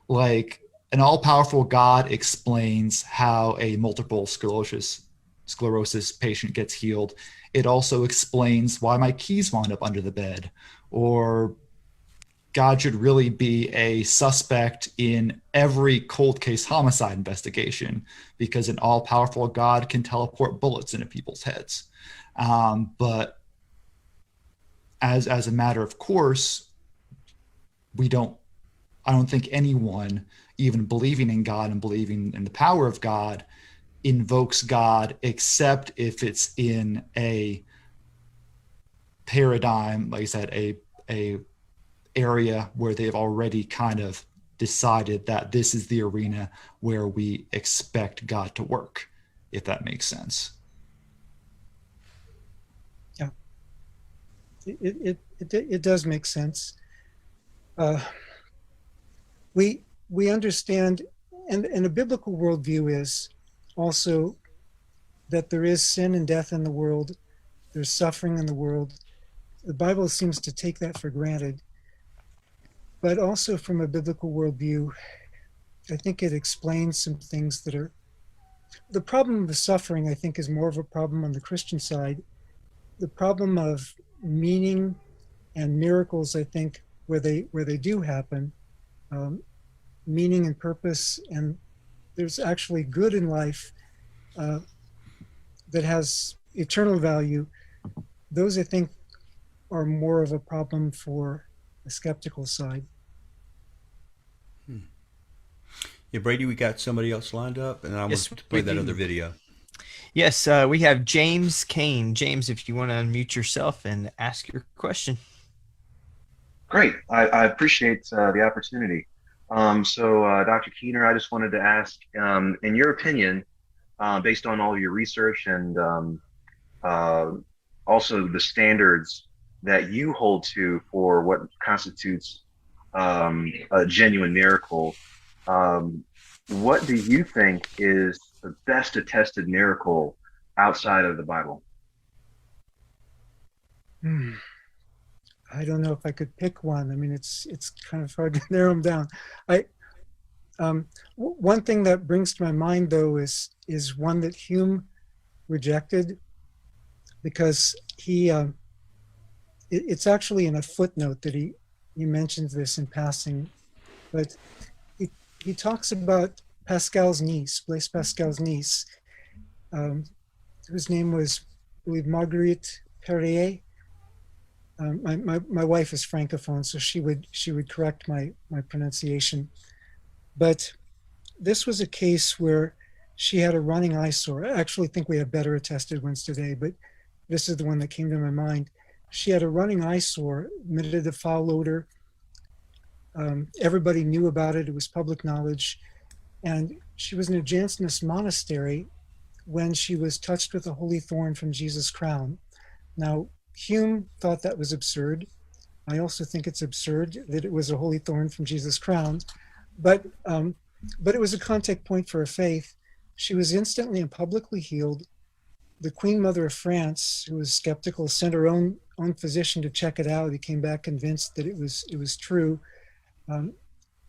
Like an all-powerful God explains how a multiple sclerosis patient gets healed. It also explains why my keys wound up under the bed, or God should really be a suspect in every cold case homicide investigation because an all-powerful God can teleport bullets into people's heads. But as a matter of course, I don't think anyone, even believing in God and believing in the power of God, invokes God except if it's in a paradigm, like I said, a area where they've already kind of decided that this is the arena where we expect God to work, if that makes sense. Yeah, it does make sense. We understand, and a biblical worldview is also that there is sin and death in the world, there's suffering in the world. The Bible seems to take that for granted. But also from a biblical worldview, I think it explains some things that are, the problem of the suffering, I think, is more of a problem on the Christian side. The problem of meaning and miracles, I think, where they do happen, meaning and purpose, and there's actually good in life that has eternal value. Those, I think, are more of a problem for the skeptical side. Yeah, Brady, we got somebody else lined up, and I want to play that other video. Yes, we have James Kane. James, if you want to unmute yourself and ask your question. Great. I appreciate the opportunity. So, Dr. Keener, I just wanted to ask, in your opinion, based on all your research and also the standards that you hold to for what constitutes a genuine miracle, what do you think is the best attested miracle outside of the Bible? I don't know if I could pick one. I mean, it's kind of hard to narrow them down. One thing that brings to my mind, though, is one that Hume rejected, because it's actually in a footnote that he mentions this in passing, but he talks about Pascal's niece, Blaise Pascal's niece, whose name was, I believe, Marguerite Perrier. My wife is francophone, so she would correct my pronunciation. But this was a case where she had a running eye sore. I actually think we have better attested ones today, but this is the one that came to my mind. She had a running eye sore, emitted a foul odor. Everybody knew about it. It was public knowledge. And she was in a Jansenist monastery when she was touched with a holy thorn from Jesus' crown. Now, Hume thought that was absurd. I also think it's absurd that it was a holy thorn from Jesus' crown. But it was a contact point for her faith. She was instantly and publicly healed. The Queen Mother of France, who was skeptical, sent her own physician to check it out. He came back convinced that it was true.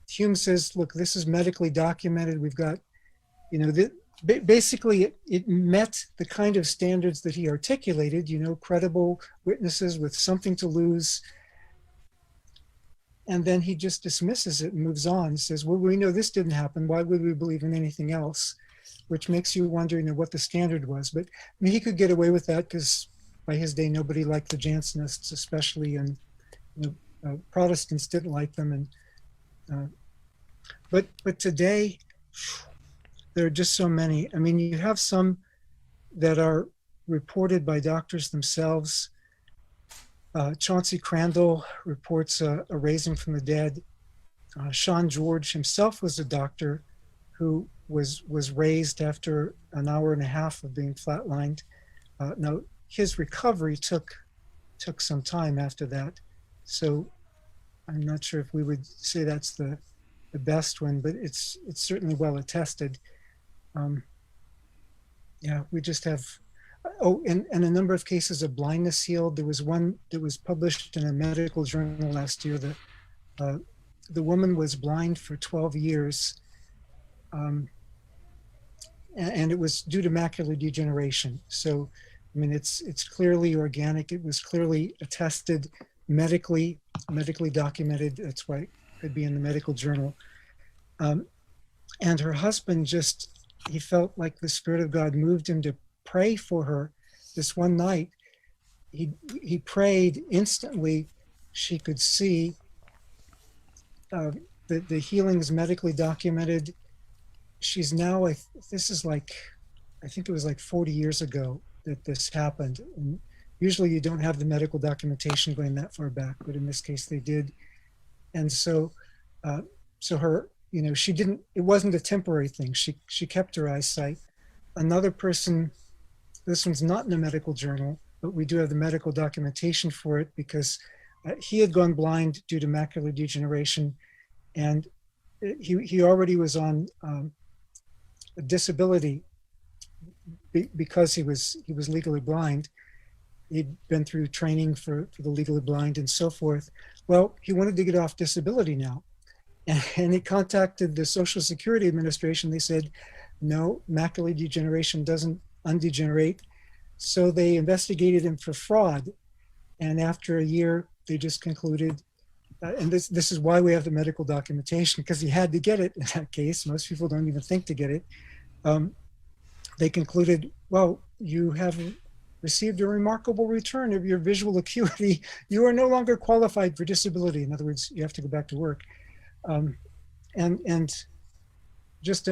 Hume says, look, this is medically documented. We've got, basically it met the kind of standards that he articulated, credible witnesses with something to lose. And then he just dismisses it and moves on. He says, well, we know this didn't happen. Why would we believe in anything else? Which makes you wonder, what the standard was. But he could get away with that because by his day, nobody liked the Jansenists, especially, and Protestants didn't like them. And but today, there are just so many. You have some that are reported by doctors themselves. Chauncey Crandall reports a raising from the dead. Sean George himself was a doctor who was raised after an hour and a half of being flatlined. Now, his recovery took some time after that. So I'm not sure if we would say that's the best one, but it's certainly well attested. We just have, and a number of cases of blindness healed. There was one that was published in a medical journal last year. The woman was blind for 12 years, and it was due to macular degeneration. So, it's clearly organic. It was clearly attested, medically documented. That's why it could be in the medical journal. And her husband he felt like the Spirit of God moved him to pray for her. This one night, he prayed instantly. She could see. The healing is medically documented. She's now, this is I think it was 40 years ago that this happened. And usually you don't have the medical documentation going that far back, but in this case they did. And so her, she didn't, it wasn't a temporary thing. She kept her eyesight. Another person, this one's not in a medical journal, but we do have the medical documentation for it because he had gone blind due to macular degeneration, and he already was on a disability because he was legally blind. He'd been through training for the legally blind and so forth. Well, he wanted to get off disability now, and he contacted the Social Security Administration. They said, no, macular degeneration doesn't undegenerate. So they investigated him for fraud, and after a year, they just concluded, and this is why we have the medical documentation, because he had to get it in that case. Most people don't even think to get it. They concluded, well, you have received a remarkable return of your visual acuity. You are no longer qualified for disability. In other words, you have to go back to work. And just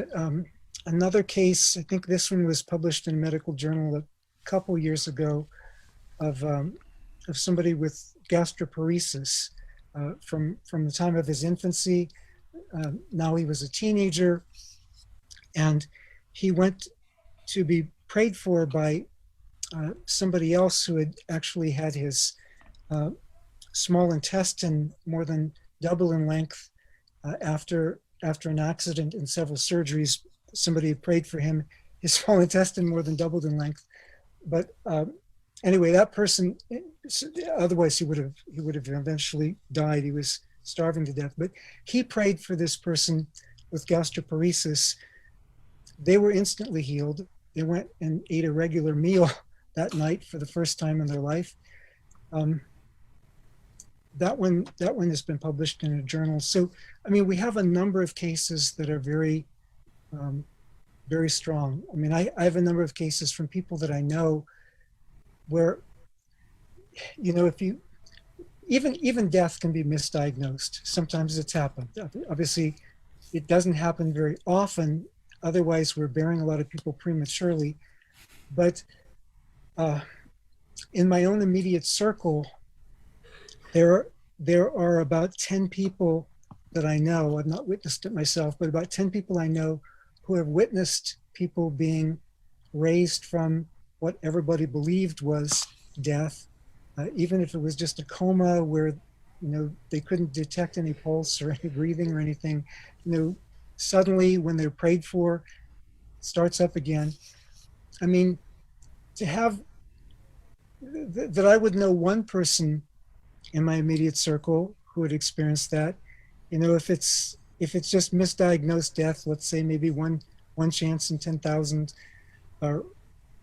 another case, I think this one was published in a medical journal a couple years ago, of somebody with gastroparesis from the time of his infancy. Now he was a teenager, and he went to be prayed for by somebody else who had actually had his small intestine more than double in length after an accident and several surgeries. Somebody had prayed for him. His small intestine more than doubled in length. But anyway, that person, otherwise he would have eventually died. He was starving to death. But he prayed for this person with gastroparesis. They were instantly healed. They went and ate a regular meal that night for the first time in their life. That one has been published in a journal. So, we have a number of cases that are very, very strong. I have a number of cases from people that I know where, if you, even death can be misdiagnosed. Sometimes it's happened. Obviously, it doesn't happen very often. Otherwise, we're burying a lot of people prematurely. But in my own immediate circle, there are about 10 people that I know. I've not witnessed it myself, but about 10 people I know who have witnessed people being raised from what everybody believed was death, even if it was just a coma where they couldn't detect any pulse or any breathing or anything. Suddenly when they're prayed for, starts up again. I mean, to have that I would know one person in my immediate circle who would experience that. You know, if it's just misdiagnosed death, let's say maybe one chance in 10,000, or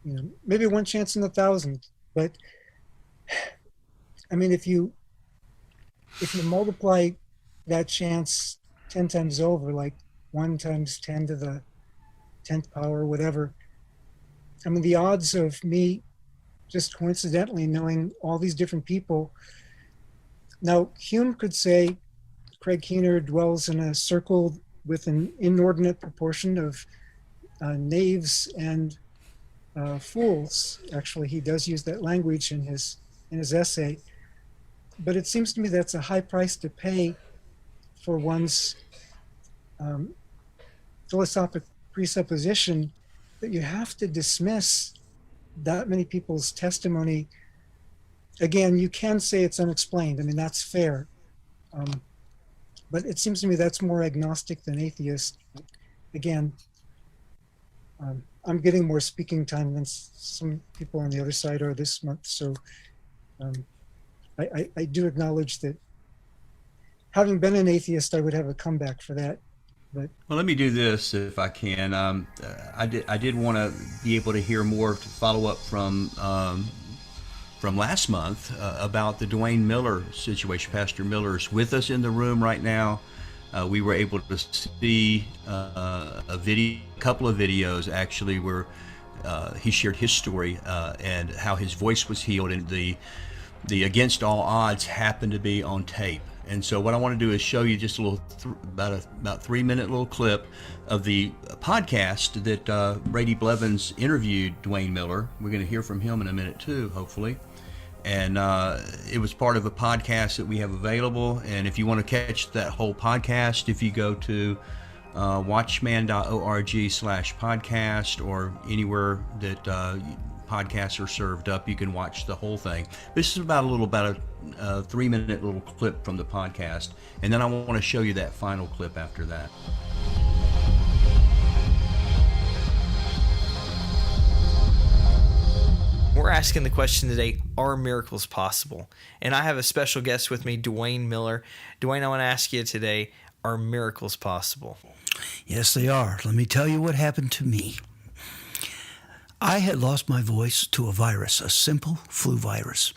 you know, maybe one chance in 1,000. But I mean, if you multiply that chance 10 times over, like 1 times 10 to the 10th power, whatever. I mean, the odds of me just coincidentally knowing all these different people. Now, Hume could say Craig Keener dwells in a circle with an inordinate proportion of knaves and fools. Actually, he does use that language in his essay. But it seems to me that's a high price to pay for one's philosophic presupposition that you have to dismiss that many people's testimony. Again, you can say it's unexplained. I mean, that's fair. But it seems to me that's more agnostic than atheist. Again, I'm getting more speaking time than some people on the other side are this month. So I do acknowledge that having been an atheist, I would have a comeback for that. But well, let me do this if I can. I did want to be able to hear more to follow up from last month about the Duane Miller situation. Pastor Miller's with us in the room right now. We were able to see a couple of videos actually where he shared his story and how his voice was healed, and the against all odds happened to be on tape. And so what I want to do is show you just a little, about 3-minute little clip of the podcast that Brady Blevins interviewed Duane Miller. We're going to hear from him in a minute too, hopefully. And it was part of a podcast that we have available. And if you want to catch that whole podcast, if you go to watchman.org/podcast or anywhere that podcasts are served up, you can watch the whole thing. This is about a 3-minute little clip from the podcast, and then I want to show you that final clip after that. We're asking the question today, are miracles possible? And I have a special guest with me, Duane Miller. Duane, I want to ask you today, are miracles possible? Yes, they are. Let me tell you what happened to me. I had lost my voice to a virus, a simple flu virus.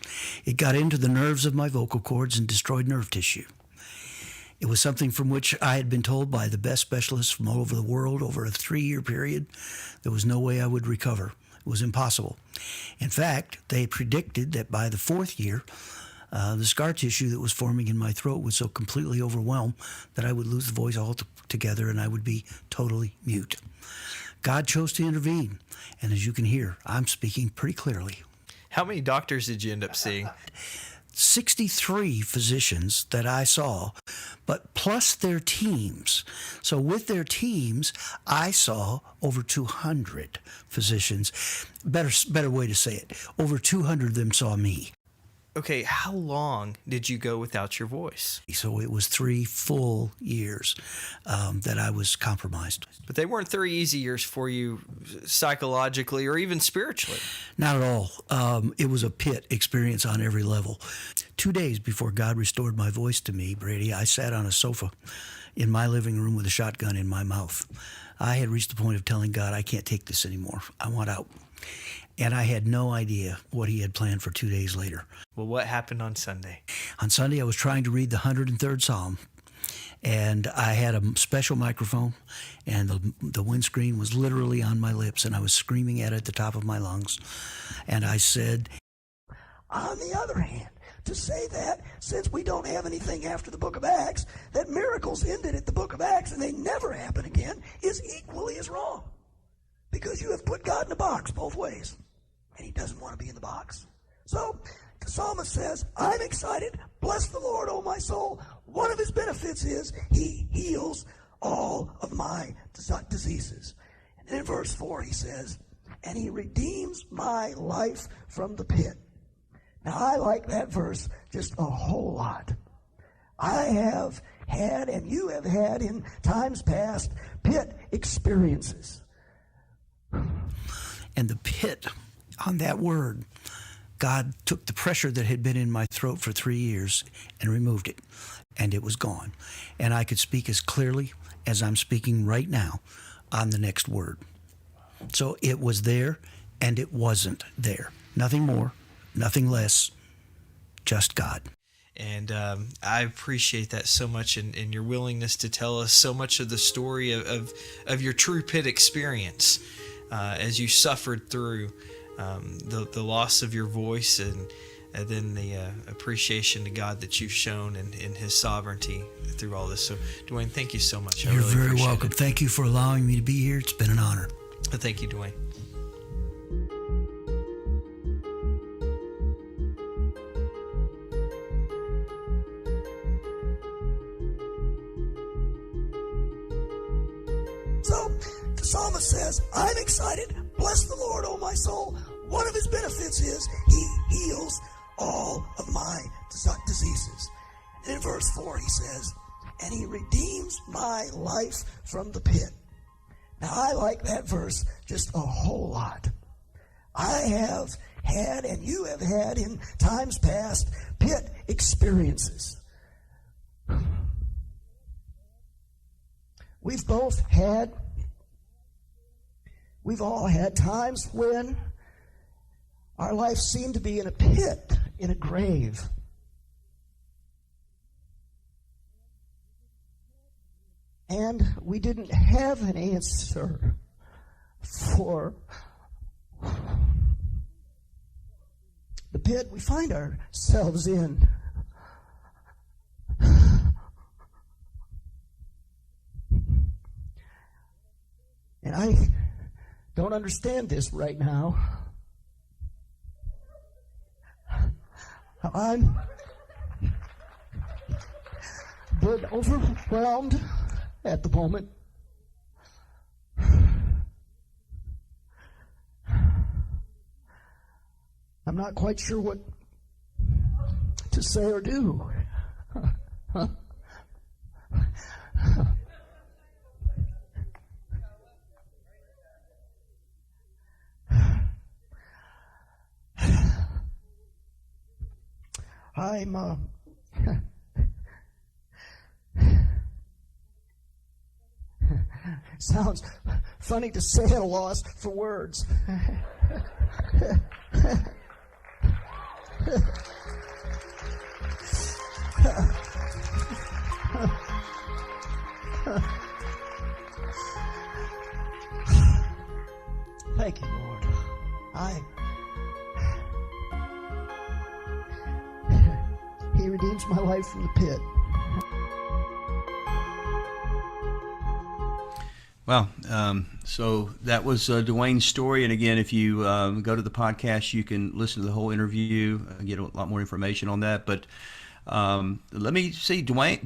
It got into the nerves of my vocal cords and destroyed nerve tissue. It was something from which I had been told by the best specialists from all over the world over a 3-year period there was no way I would recover. It was impossible. In fact, they predicted that by the 4th year, the scar tissue that was forming in my throat would so completely overwhelm that I would lose the voice altogether and I would be totally mute. God chose to intervene, and as you can hear, I'm speaking pretty clearly. How many doctors did you end up seeing? 63 physicians that I saw, but plus their teams. So with their teams, I saw over 200 physicians. Better way to say it, over 200 of them saw me. Okay, how long did you go without your voice? So it was 3 full years that I was compromised. But they weren't 3 easy years for you psychologically or even spiritually. Not at all. It was a pit experience on every level. 2 days before God restored my voice to me, Brady, I sat on a sofa in my living room with a shotgun in my mouth. I had reached the point of telling God, I can't take this anymore. I want out. And I had no idea what he had planned for 2 days later. Well, what happened on Sunday? On Sunday, I was trying to read the 103rd Psalm, and I had a special microphone, and the windscreen was literally on my lips, and I was screaming at it at the top of my lungs. And I said, on the other hand, to say that, since we don't have anything after the book of Acts, that miracles ended at the book of Acts and they never happen again is equally as wrong. Because you have put God in a box both ways. And he doesn't want to be in the box. So the psalmist says, I'm excited. Bless the Lord, O my soul. One of his benefits is he heals all of my diseases. And then in verse 4 he says, and he redeems my life from the pit. Now I like that verse just a whole lot. I have had, and you have had in times past, pit experiences. And the pit on that word, God took the pressure that had been in my throat for 3 years and removed it, and it was gone. And I could speak as clearly as I'm speaking right now on the next word. So it was there, and it wasn't there. Nothing more, nothing less, just God. And I appreciate that so much, and your willingness to tell us so much of the story of your true pit experience as you suffered through the loss of your voice, and then the appreciation to God that you've shown in His sovereignty through all this. So, Duane, thank you so much. You're really very appreciate welcome. it. Thank you for allowing me to be here. It's been an honor. Thank you, Duane. So the psalmist says, I'm excited. Bless the Lord, O my soul. One of his benefits is he heals all of my diseases. And in verse 4 he says, and he redeems my life from the pit. Now I like that verse just a whole lot. I have had, and you have had in times past, pit experiences. We've all had times when our life seemed to be in a pit, in a grave. And we didn't have an answer for the pit we find ourselves in. And I don't understand this right now. I'm overwhelmed at the moment. I'm not quite sure what to say or do. I'm sounds funny to say at a loss for words. Thank you, Lord. He redeems my life from the pit. Well, so that was Duane's story. And again, if you go to the podcast, you can listen to the whole interview, get a lot more information on that. But let me see, Duane,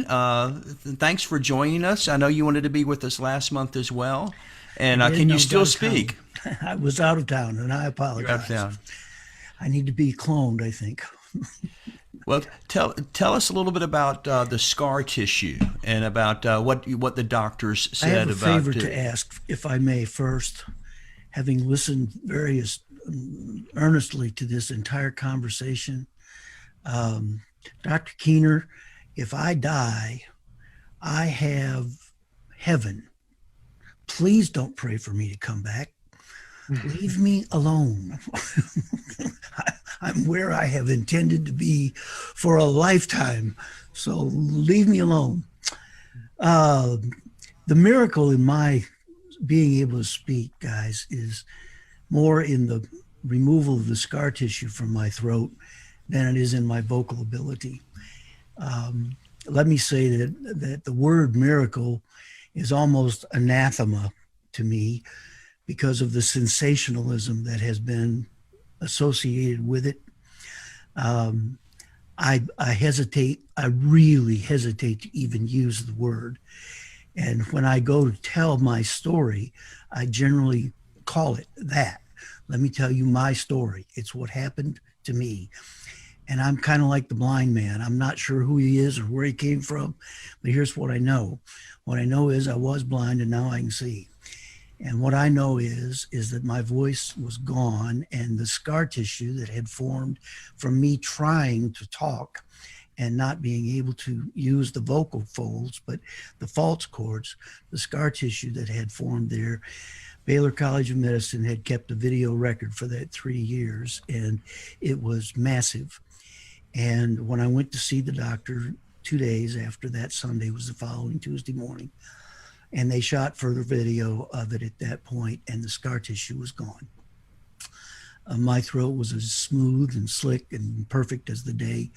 thanks for joining us. I know you wanted to be with us last month as well. And can you still speak? I was out of town, and I apologize. You're out of town. I need to be cloned, I think. Well, tell us a little bit about the scar tissue and about what the doctors said about. I have a favor to ask, if I may, first. Having listened very earnestly to this entire conversation, Dr. Keener, if I die, I have heaven. Please don't pray for me to come back. Leave me alone. I'm where I have intended to be for a lifetime. So leave me alone. The miracle in my being able to speak, guys, is more in the removal of the scar tissue from my throat than it is in my vocal ability. Let me say that the word miracle is almost anathema to me because of the sensationalism that has been associated with it. I really hesitate to even use the word. And when I go to tell my story, I generally call it that. Let me tell you my story. It's what happened to me. And I'm kind of like the blind man. I'm not sure who he is or where he came from, but here's what I know. What I know is I was blind and now I can see. And what I know is that my voice was gone, and the scar tissue that had formed from me trying to talk and not being able to use the vocal folds, but the false cords, the scar tissue that had formed there. Baylor College of Medicine had kept a video record for that 3 years, and it was massive. And when I went to see the doctor 2 days after that, Sunday was the following Tuesday morning, and they shot further video of it at that point, and the scar tissue was gone. My throat was as smooth and slick and perfect as the day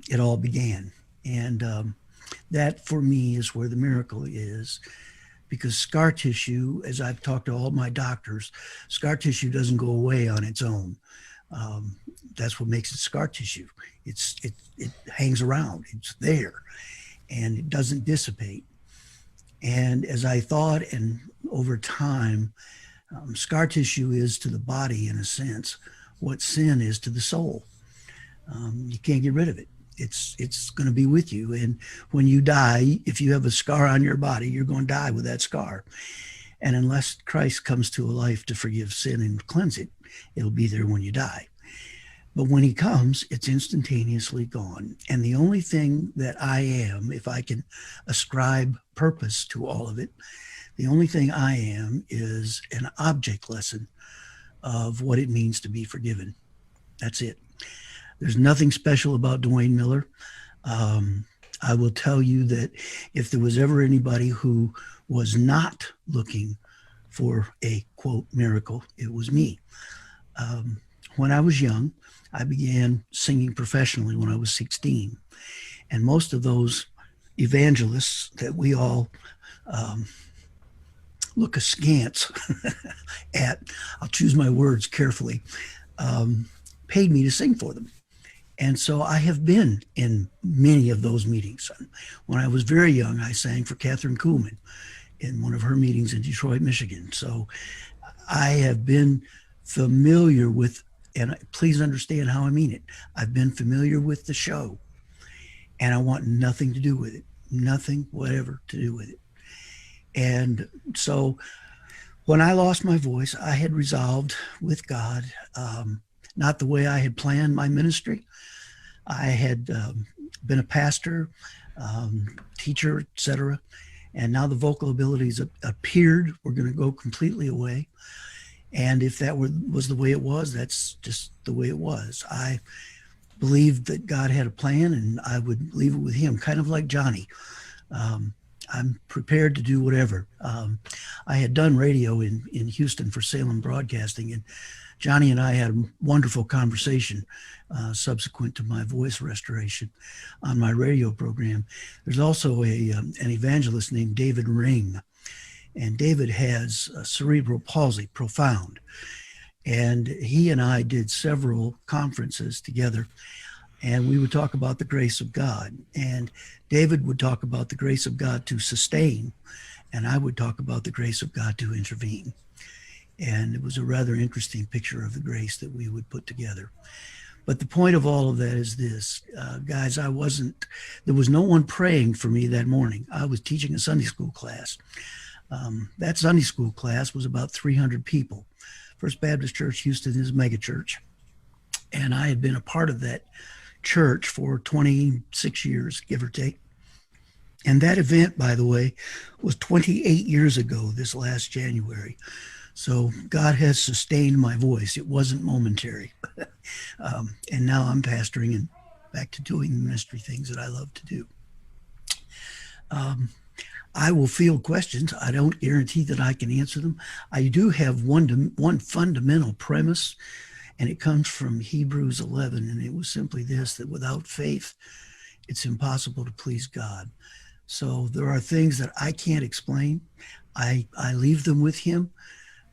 it all began. And that for me is where the miracle is, because scar tissue, as I've talked to all my doctors, scar tissue doesn't go away on its own. That's what makes it scar tissue. It hangs around, it's there, and it doesn't dissipate. And as I thought, and over time, scar tissue is to the body, in a sense, what sin is to the soul. You can't get rid of it. It's going to be with you. And when you die, if you have a scar on your body, you're going to die with that scar. And unless Christ comes to a life to forgive sin and cleanse it, it'll be there when you die. But when he comes, it's instantaneously gone. And the only thing that I am, if I can ascribe purpose to all of it, the only thing I am is an object lesson of what it means to be forgiven. That's it. There's nothing special about Duane Miller. I will tell you that if there was ever anybody who was not looking for a, quote, miracle, it was me. When I was young, I began singing professionally when I was 16. And most of those evangelists that we all look askance at, I'll choose my words carefully, paid me to sing for them. And so I have been in many of those meetings. When I was very young, I sang for Catherine Kuhlman in one of her meetings in Detroit, Michigan. So I have been familiar with, and please understand how I mean it, I've been familiar with the show, and I want nothing to do with it, nothing whatever to do with it. And so when I lost my voice, I had resolved with God, not the way I had planned my ministry. I had been a pastor, teacher, etc. And now the vocal abilities appeared were going to go completely away. And if that was the way it was, that's just the way it was. I believed that God had a plan, and I would leave it with him, kind of like Johnny. I'm prepared to do whatever. I had done radio in Houston for Salem Broadcasting, and Johnny and I had a wonderful conversation subsequent to my voice restoration on my radio program. There's also an evangelist named David Ring, and David has cerebral palsy, profound. And he and I did several conferences together, and we would talk about the grace of God. And David would talk about the grace of God to sustain, and I would talk about the grace of God to intervene. And it was a rather interesting picture of the grace that we would put together. But the point of all of that is this, guys, there was no one praying for me that morning. I was teaching a Sunday school class. That Sunday school class was about 300 people. First Baptist Church Houston is a mega church. And I had been a part of that church for 26 years, give or take. And that event, by the way, was 28 years ago, this last January. So God has sustained my voice. It wasn't momentary. And now I'm pastoring and back to doing the ministry things that I love to do. I will field questions. I don't guarantee that I can answer them. I do have one fundamental premise, and it comes from Hebrews 11, and it was simply this, that without faith, it's impossible to please God. So there are things that I can't explain. I leave them with him.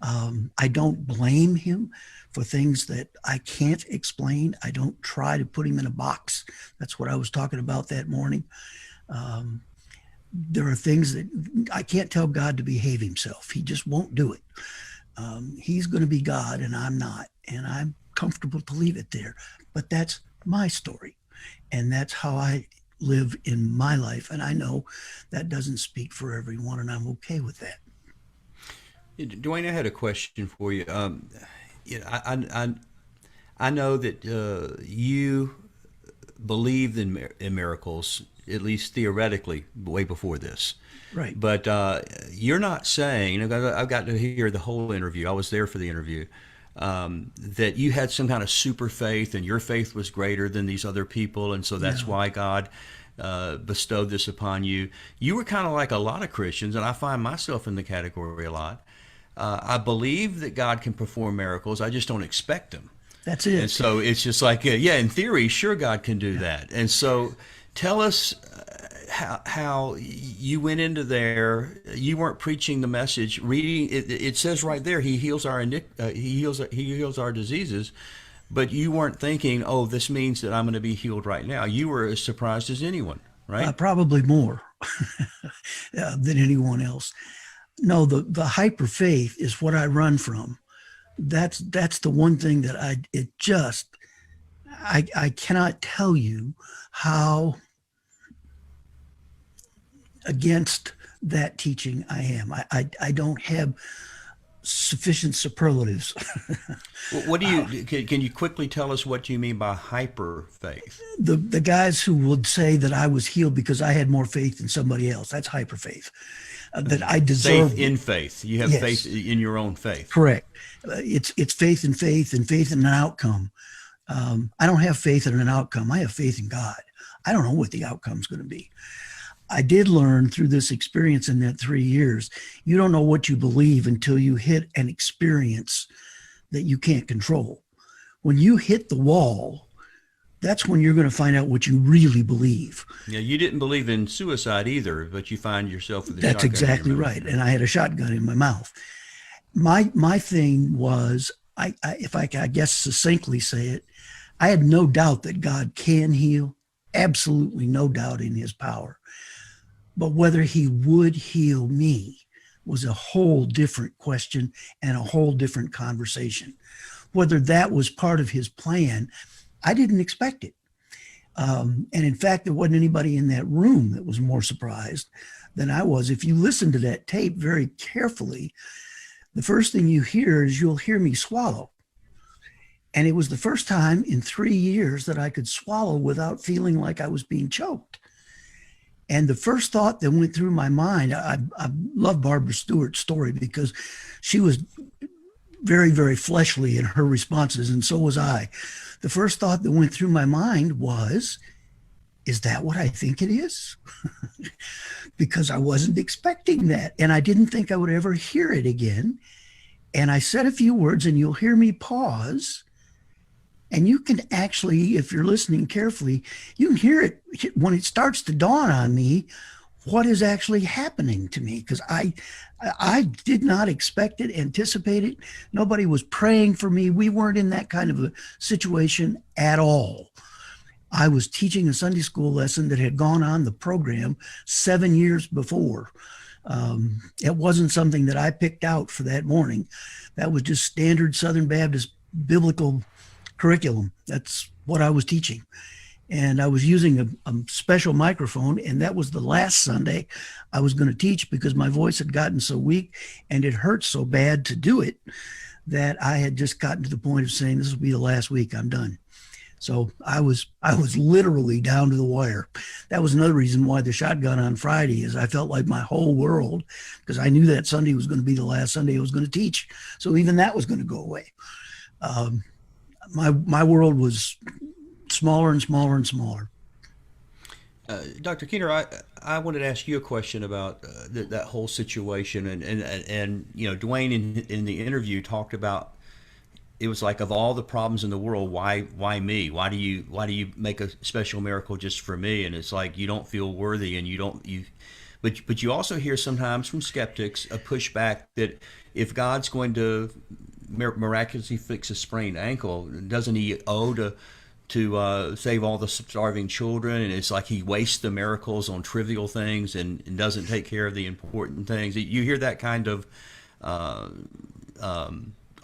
I don't blame him for things that I can't explain. I don't try to put him in a box. That's what I was talking about that morning. There are things that I can't tell God to behave himself. He just won't do it. He's going to be God and I'm not. And I'm comfortable to leave it there. But that's my story. And that's how I live in my life. And I know that doesn't speak for everyone, and I'm okay with that. Duane, I had a question for you. I know that you believed in miracles, at least theoretically, way before this. Right. But you're not saying, I've got to hear the whole interview. I was there for the interview. That you had some kind of super faith and your faith was greater than these other people, and so that's why God bestowed this upon you. You were kind of like a lot of Christians, and I find myself in the category a lot. I believe that God can perform miracles. I just don't expect them. That's it. And so it's just like, in theory, sure, God can do that. And so tell us how you went into there. You weren't preaching the message. Reading it says right there, He heals our He heals our diseases. But you weren't thinking, oh, this means that I'm going to be healed right now. You were as surprised as anyone, right? Probably more than anyone else. No, the hyper faith is what I run from. That's the one thing that I cannot tell you how against that teaching I am. I don't have sufficient superlatives. What do you can you quickly tell us what you mean by hyper faith? The guys who would say that I was healed because I had more faith than somebody else, that's hyper faith. That I deserve faith in faith. You have faith in your own faith. Correct. It's faith in faith and faith in an outcome. I don't have faith in an outcome. I have faith in God. I don't know what the outcome's going to be. I did learn through this experience in that 3 years, you don't know what you believe until you hit an experience that you can't control. When you hit the wall, that's when you're going to find out what you really believe. Yeah, you didn't believe in suicide either, but you find yourself with a That's shotgun exactly in your mouth. right. And I had a shotgun in my mouth. My thing was, if I guess succinctly say it, I had no doubt that God can heal, absolutely no doubt in His power. But whether He would heal me was a whole different question and a whole different conversation. Whether that was part of His plan, I didn't expect it. And in fact, there wasn't anybody in that room that was more surprised than I was. If you listen to that tape very carefully, the first thing you hear is you'll hear me swallow. And it was the first time in 3 years that I could swallow without feeling like I was being choked. And the first thought that went through my mind, I love Barbara Stewart's story because she was very, very fleshly in her responses, and so was I. The first thought that went through my mind was, is that what I think it is? Because I wasn't expecting that, and I didn't think I would ever hear it again. And I said a few words, and you'll hear me pause. And you can actually, if you're listening carefully, you can hear it when it starts to dawn on me what is actually happening to me, because I did not expect it, anticipate it. Nobody was praying for me. We weren't in that kind of a situation at all. I was teaching a Sunday school lesson that had gone on the program 7 years before. It wasn't something that I picked out for that morning. That was just standard Southern Baptist biblical curriculum. That's what I was teaching. And I was using a special microphone, and that was the last Sunday I was going to teach because my voice had gotten so weak and it hurt so bad to do it that I had just gotten to the point of saying, this will be the last week, I'm done. So I was literally down to the wire. That was another reason why the shotgun on Friday is I felt like my whole world, because I knew that Sunday was going to be the last Sunday I was going to teach. So even that was going to go away. My world was smaller and smaller and smaller. Dr. Keener, I wanted to ask you a question about that whole situation, and you know, Duane in the interview talked about, it was like, of all the problems in the world, why me? Why do you make a special miracle just for me? And it's like, you don't feel worthy, and but you also hear sometimes from skeptics a pushback that if God's going to miraculously fix a sprained ankle, doesn't He owe to save all the starving children? And it's like He wastes the miracles on trivial things and doesn't take care of the important things. You hear that kind of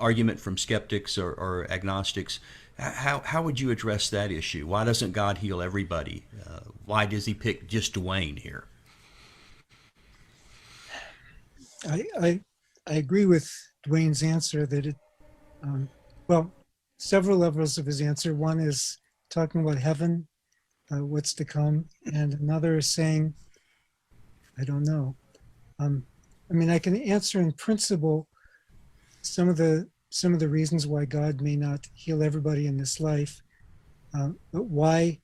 argument from skeptics or agnostics. How would you address that issue? Why doesn't God heal everybody? Why does He pick just Duane here? I agree with Duane's answer that it, well, several levels of his answer. One is talking about heaven, what's to come, and another is saying, I don't know. I mean, I can answer in principle some of the reasons why God may not heal everybody in this life, but why,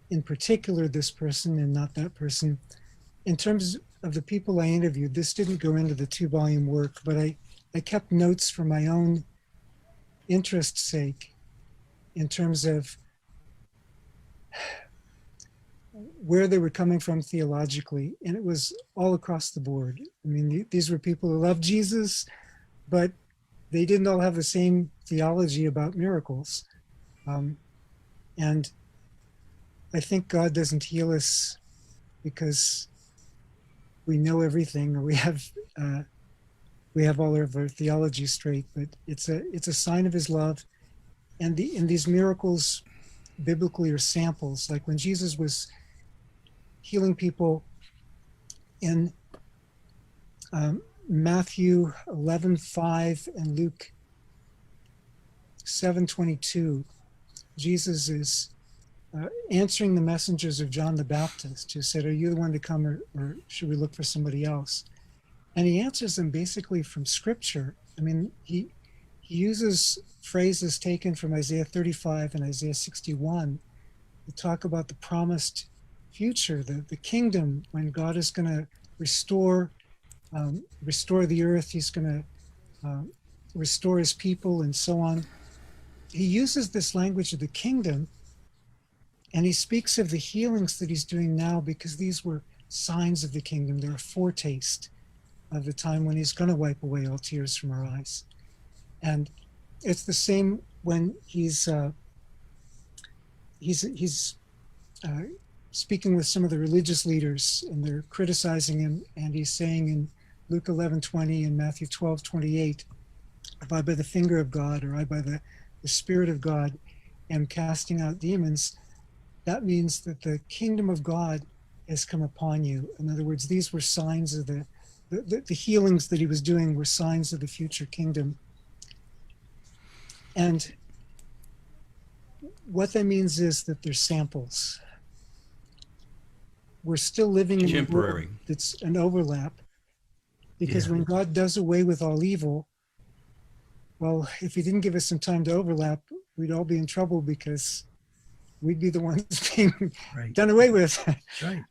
in particular, this person and not that person. In terms of the people I interviewed, this didn't go into the 2-volume work, but I kept notes for my own interest's sake in terms of where they were coming from theologically, and it was all across the board. I mean, these were people who loved Jesus, but they didn't all have the same theology about miracles. And I think God doesn't heal us because we know everything or we have all of our theology straight, but it's a sign of his love. And these miracles biblically are samples. Like when Jesus was healing people in Matthew 11:5 and Luke 7:22, Jesus is answering the messengers of John the Baptist, who said, "Are you the one to come, or should we look for somebody else?" And he answers them basically from Scripture. I mean, he uses phrases taken from Isaiah 35 and Isaiah 61 to talk about the promised future, the kingdom, when God is going to restore the earth. He's going to restore his people and so on. He uses this language of the kingdom, and he speaks of the healings that he's doing now because these were signs of the kingdom. They're a foretaste of the time when he's going to wipe away all tears from our eyes. And it's the same when he's speaking with some of the religious leaders, and they're criticizing him, and he's saying in Luke 11:20 and Matthew 12:28, "If I by the finger of God, or I by the Spirit of God am casting out demons," that means that the kingdom of God has come upon you. In other words, these were signs of the healings that he was doing were signs of the future kingdom. And what that means is that they're samples. We're still living in a world that's an overlap, because when God does away with all evil, well, if he didn't give us some time to overlap, we'd all be in trouble because we'd be the ones being done away with. Right.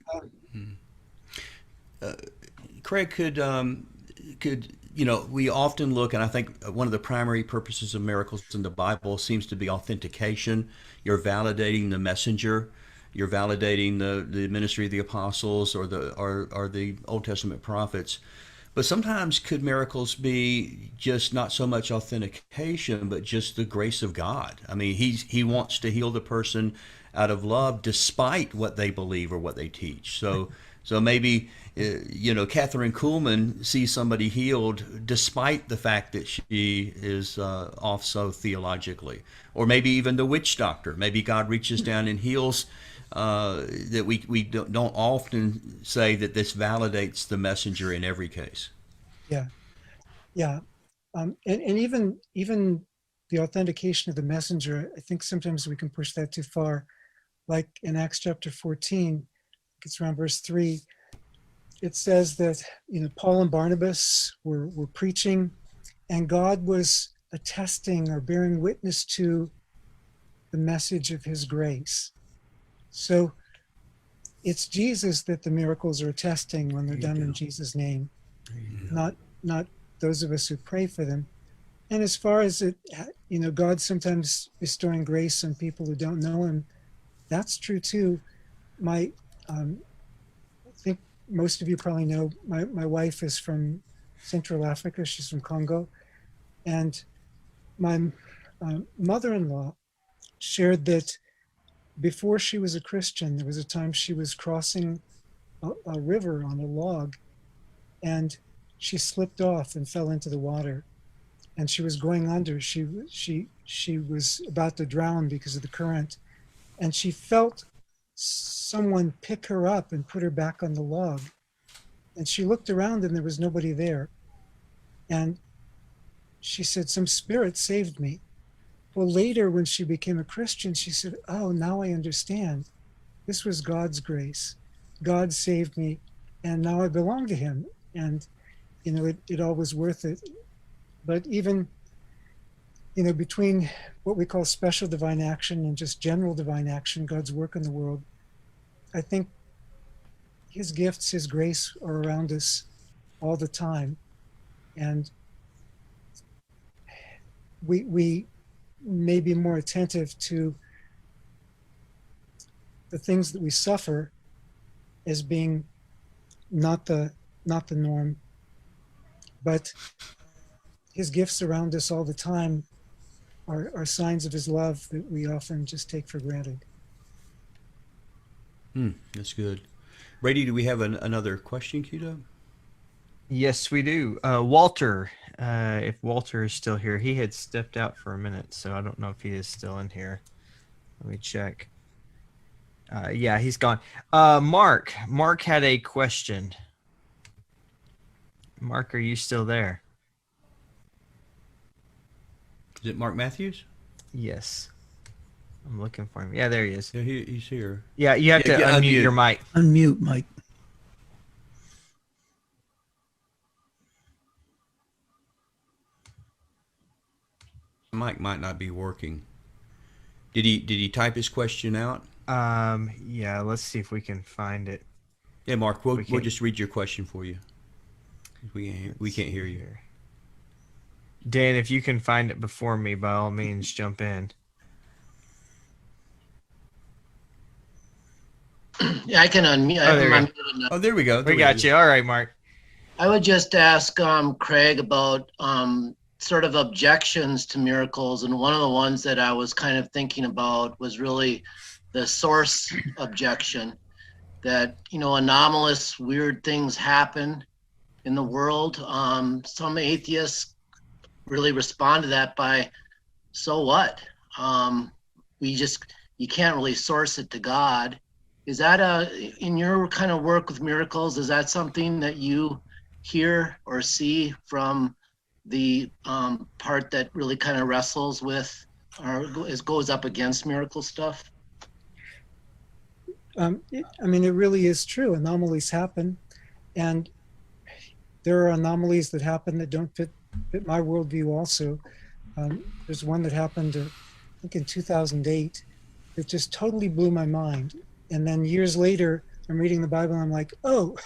Craig, could we often look, and I think one of the primary purposes of miracles in the Bible seems to be authentication. You're validating the messenger. You're validating the ministry of the apostles or the Old Testament prophets. But sometimes could miracles be just not so much authentication, but just the grace of God? I mean, he wants to heal the person out of love despite what they believe or what they teach. So maybe, Catherine Kuhlman sees somebody healed despite the fact that she is off so theologically. Or maybe even the witch doctor. Maybe God reaches down and heals. That we don't often say that this validates the messenger in every case. Yeah. And even the authentication of the messenger, I think sometimes we can push that too far. Like in Acts chapter 14, it's around verse 3, it says that Paul and Barnabas were preaching, and God was attesting or bearing witness to the message of his grace. So it's Jesus that the miracles are attesting when they're done in Jesus' name, not those of us who pray for them. And as far as God sometimes bestowing grace on people who don't know him, that's true too. I think most of you probably know my wife is from Central Africa. She's from Congo. And my mother-in-law shared that before she was a Christian, there was a time she was crossing a river on a log, and she slipped off and fell into the water, and she was going under. She was about to drown because of the current, and she felt someone pick her up and put her back on the log, and she looked around and there was nobody there, And she said, some spirit saved me. Well, later when she became a Christian, she said, oh, now I understand. This was God's grace. God saved me, and now I belong to him. And, it all was worth it. But even, between what we call special divine action and just general divine action, God's work in the world, I think his gifts, his grace are around us all the time. And we may be more attentive to the things that we suffer as being not the norm, but his gifts around us all the time are signs of his love that we often just take for granted. That's good. Brady, do we have another question queued up? Yes, we do. Walter, if Walter is still here, he had stepped out for a minute, so I don't know if he is still in here. Let me check. Yeah, he's gone. Mark had a question. Mark, are you still there? Is it Mark Matthews? Yes. I'm looking for him. Yeah, there he is. Yeah, he's here. Yeah, you have to unmute your mic. Unmute, Mike. Mic might not be working. Did he type his question out? Yeah, let's see if we can find it. Yeah, Mark, we'll just read your question for you. We can't hear you. Dan, if you can find it before me, by all means, jump in. Yeah, I can unmute. There we go. We got you. All right, Mark. I would just ask Craig about sort of objections to miracles. And one of the ones that I was kind of thinking about was really the source objection, that, anomalous, weird things happen in the world. Some atheists really respond to that by, so what? You can't really source it to God. Is that in your kind of work with miracles, is that something that you hear or see from the part that really kind of wrestles with or goes up against miracle stuff? It really is true. Anomalies happen, and there are anomalies that happen that don't fit my worldview also. There's one that happened, I think in 2008, that just totally blew my mind. And then years later, I'm reading the Bible and I'm like, oh,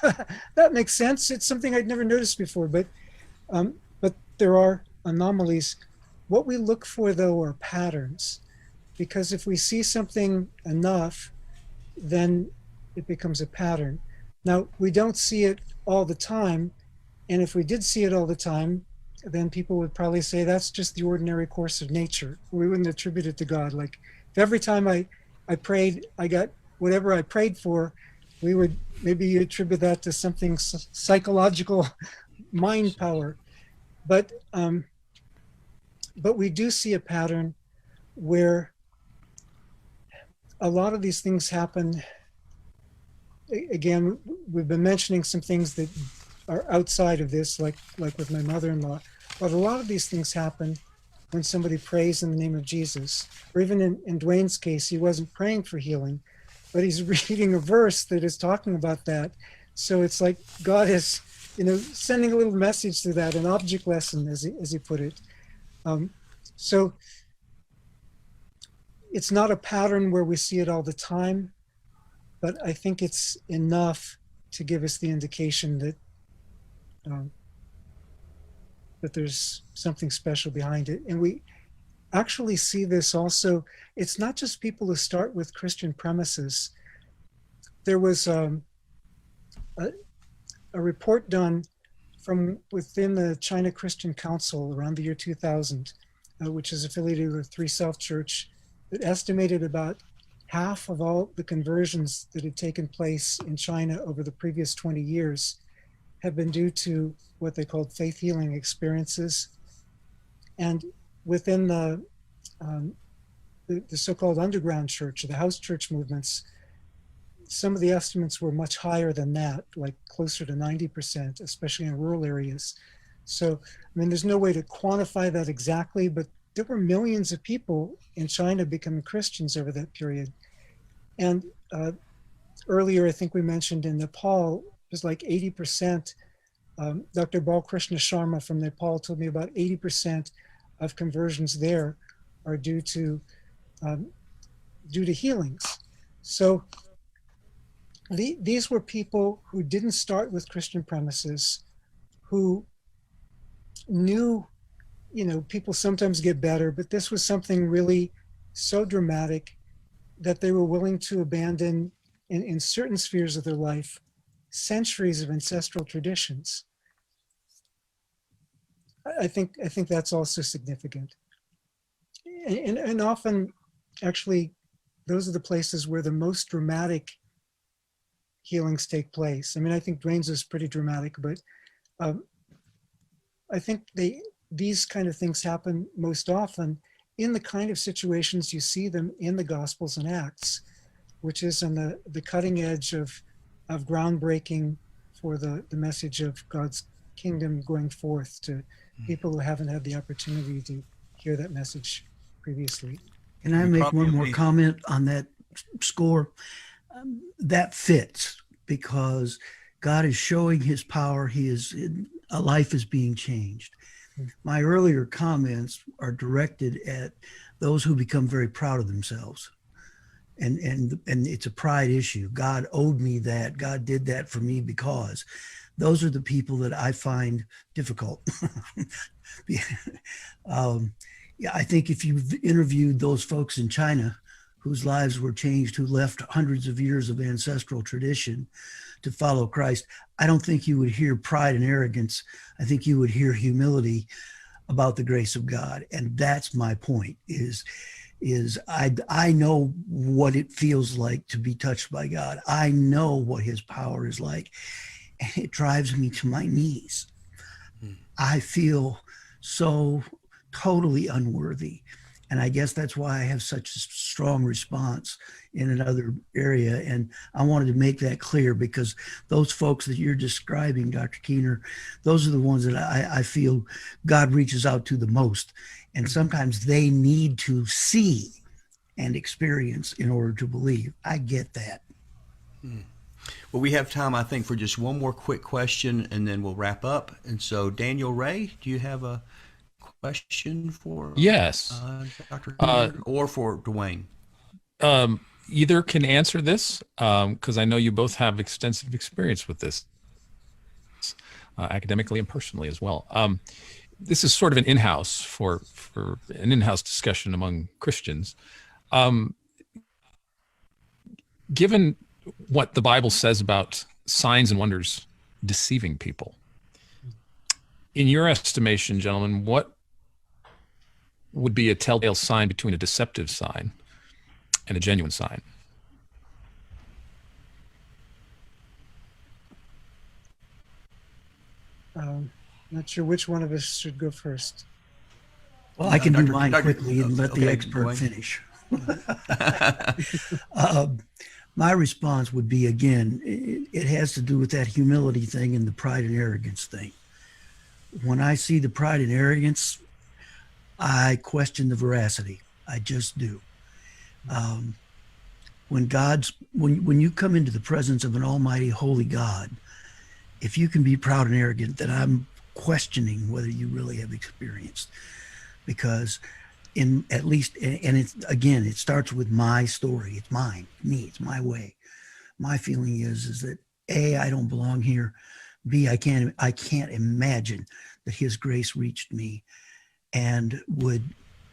that makes sense. It's something I'd never noticed before. But there are anomalies. What we look for, though, are patterns. Because if we see something enough, then it becomes a pattern. Now, we don't see it all the time. And if we did see it all the time, then people would probably say that's just the ordinary course of nature. We wouldn't attribute it to God. Like, if every time I prayed, I got whatever I prayed for, we would maybe attribute that to something psychological mind power. But we do see a pattern where a lot of these things happen. Again, we've been mentioning some things that are outside of this, like with my mother-in-law. But a lot of these things happen when somebody prays in the name of Jesus. Or even in Duane's case, he wasn't praying for healing, but he's reading a verse that is talking about that. So it's like God is, sending a little message through that, an object lesson, as he put it. So it's not a pattern where we see it all the time, but I think it's enough to give us the indication that that there's something special behind it. And we actually see this also. It's not just people who start with Christian premises. There was a report done from within the China Christian Council around the year 2000, which is affiliated with Three Self Church, that estimated about half of all the conversions that had taken place in China over the previous 20 years have been due to what they called faith healing experiences. And within the so-called underground church, or the house church movements, some of the estimates were much higher than that, like closer to 90%, especially in rural areas. So, I mean, there's no way to quantify that exactly, but there were millions of people in China becoming Christians over that period. And earlier, I think we mentioned in Nepal, it was like 80%. Dr. Balkrishna Sharma from Nepal told me about 80% of conversions there are due to healings. So these were people who didn't start with Christian premises, who knew, you know, people sometimes get better, but this was something really so dramatic that they were willing to abandon in certain spheres of their life centuries of ancestral traditions. I think that's also significant. And often, actually, those are the places where the most dramatic healings take place. I mean, I think Duane's is pretty dramatic, but I think these kind of things happen most often in the kind of situations you see them in the Gospels and Acts, which is on the cutting edge of groundbreaking for the message of God's kingdom going forth to people who haven't had the opportunity to hear that message previously. Can I make one more comment on that score? That fits because God is showing his power. A life is being changed. My earlier comments are directed at those who become very proud of themselves. And it's a pride issue. God owed me that. God did that for me because those are the people that I find difficult. Yeah, I think if you've interviewed those folks in China whose lives were changed, who left hundreds of years of ancestral tradition to follow Christ, I don't think you would hear pride and arrogance. I think you would hear humility about the grace of God. And that's my point is I know what it feels like to be touched by God. I know what his power is like, and it drives me to my knees. I feel so totally unworthy. And I guess that's why I have such a strong response in another area. And I wanted to make that clear because those folks that you're describing, Dr. Keener, those are the ones that I feel God reaches out to the most. And sometimes they need to see and experience in order to believe. I get that. Well, we have time, I think, for just one more quick question, and then we'll wrap up. And so, Daniel Ray, do you have a question for Dr. Keener or for Duane? Either can answer this because I know you both have extensive experience with this academically and personally as well. This is sort of an in-house for an in-house discussion among Christians. Given what the Bible says about signs and wonders deceiving people, in your estimation, gentlemen, what would be a telltale sign between a deceptive sign and a genuine sign? Not sure which one of us should go first. Well, I can do mine quickly and let the expert finish. My response would be, again, it has to do with that humility thing and the pride and arrogance thing. When I see the pride and arrogance, I question the veracity. I just do. When you come into the presence of an almighty, holy God, if you can be proud and arrogant, then I'm questioning whether you really have experienced. Because it starts with my story. It's mine, me, it's my way. My feeling is that A, I don't belong here. B, I can't imagine that his grace reached me and would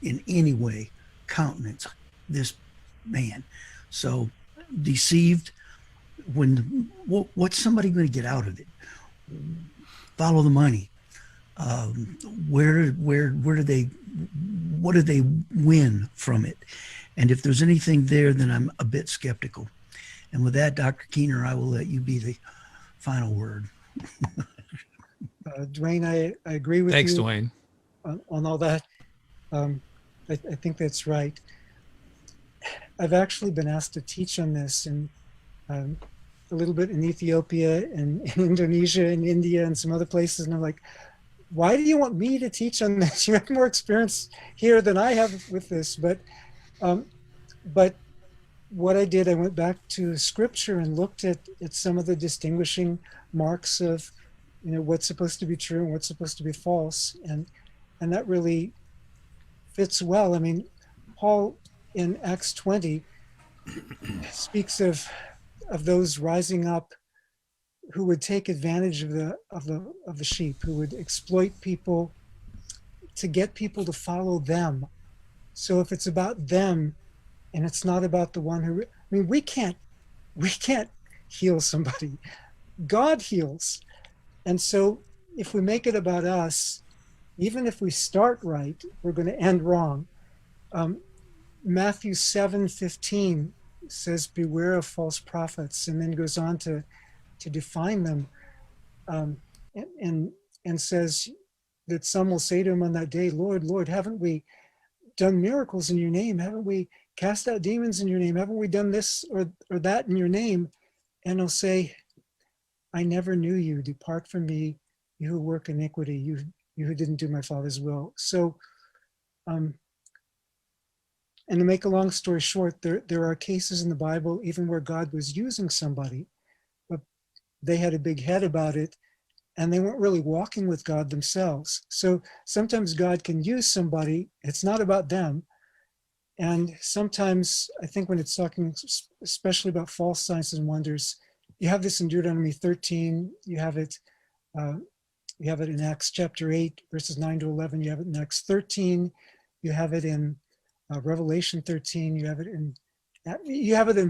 in any way countenance this man. So deceived, what's somebody going to get out of it? Follow the money. What do they win from it? And if there's anything there, then I'm a bit skeptical. And with that, Dr. Keener, I will let you be the final word. Duane, I agree with you. Thanks, Duane. On all that. I think that's right. I've actually been asked to teach on this and a little bit in Ethiopia and in Indonesia and India and some other places. And I'm like, why do you want me to teach on this? You have more experience here than I have with this. But what I did, I went back to scripture and looked at some of the distinguishing marks of, what's supposed to be true and what's supposed to be false. And that really fits well. I mean, Paul in Acts 20 speaks of those rising up who would take advantage of the sheep, who would exploit people to get people to follow them. So if it's about them and it's not about the one who, we can't heal somebody. God heals. And so if we make it about us, even if we start right, we're going to end wrong. Matthew 7:15 says, beware of false prophets, and then goes on to define them, and says that some will say to him on that day, Lord, Lord, haven't we done miracles in your name? Haven't we cast out demons in your name? Haven't we done this or that in your name? And he'll say, I never knew you. Depart from me, you who work iniquity, you who didn't do my Father's will. So, and to make a long story short, there are cases in the Bible, even where God was using somebody, but they had a big head about it, and they weren't really walking with God themselves. So sometimes God can use somebody, it's not about them. And sometimes, I think when it's talking especially about false signs and wonders, you have this in Deuteronomy 13, you have it in Acts chapter 8, verses 9 to 11, you have it in Acts 13, you have it in Revelation 13, you have it in a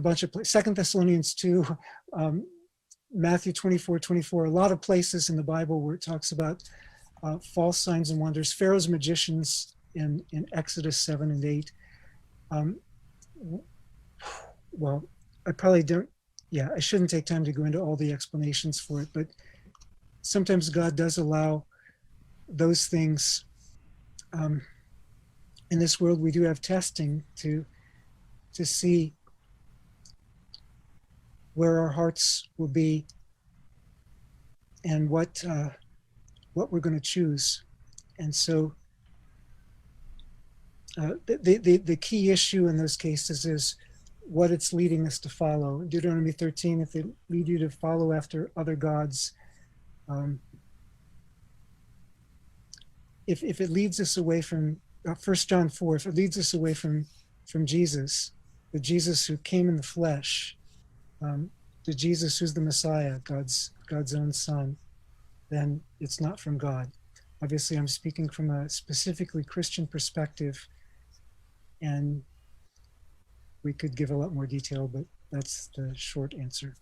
bunch of places, 2 Thessalonians 2, Matthew 24, a lot of places in the Bible where it talks about false signs and wonders. Pharaoh's magicians in Exodus 7 and 8. Well, I probably don't, I shouldn't take time to go into all the explanations for it, but sometimes God does allow those things. In this world, we do have testing to see where our hearts will be and what we're going to choose. And so the key issue in those cases is what it's leading us to follow. In Deuteronomy 13, if they lead you to follow after other gods, if it leads us away from 1 John 4, if it leads us away from Jesus, the Jesus who came in the flesh, the Jesus who's the Messiah, God's own Son, then it's not from God. Obviously, I'm speaking from a specifically Christian perspective, and we could give a lot more detail, but that's the short answer.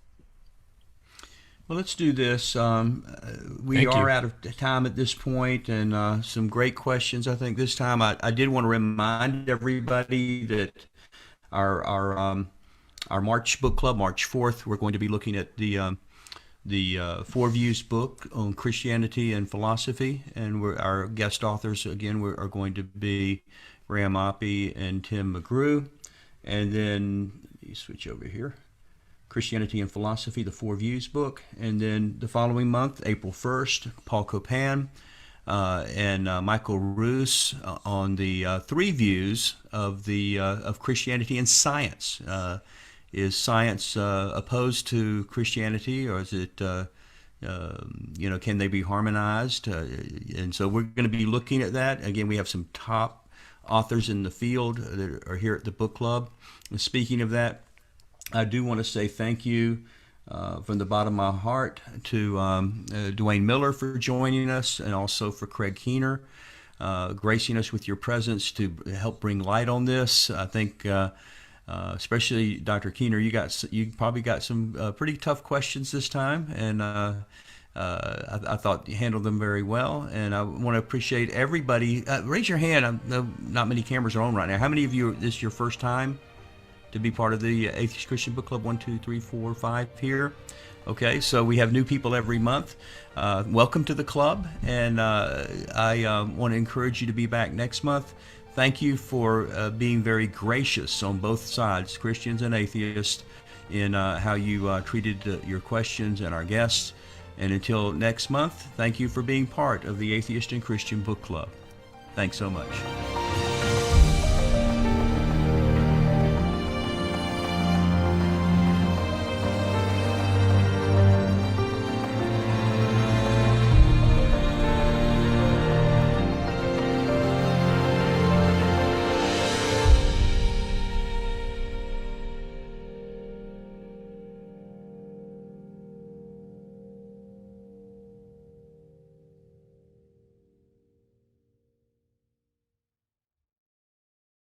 Well, let's do this. We are out of time at this point, and some great questions. I think this time I did want to remind everybody that our March book club, March 4th, we're going to be looking at the Four Views book on Christianity and philosophy, and our guest authors again are going to be Graham Oppie and Tim McGrew, and then let me switch over here. Christianity and Philosophy, the Four Views book. And then the following month, April 1st, Paul Copan and Michael Roos on the three views of Christianity and science. Is science opposed to Christianity, or is it, can they be harmonized? And so we're going to be looking at that. Again, we have some top authors in the field that are here at the book club. And speaking of that, I do want to say thank you from the bottom of my heart to Duane Miller for joining us, and also for Craig Keener, gracing us with your presence to help bring light on this. I think, especially Dr. Keener, you probably got some pretty tough questions this time, and I thought you handled them very well. And I want to appreciate everybody. Raise your hand. I know not many cameras are on right now. How many of you, this is your first time to be part of the Atheist Christian Book Club? 1, 2, 3, 4, 5 here. Okay, so we have new people every month. Welcome to the club, and I want to encourage you to be back next month. Thank you for being very gracious on both sides, Christians and atheists, in how you treated your questions and our guests. And until next month, thank you for being part of the Atheist and Christian Book Club. Thanks so much.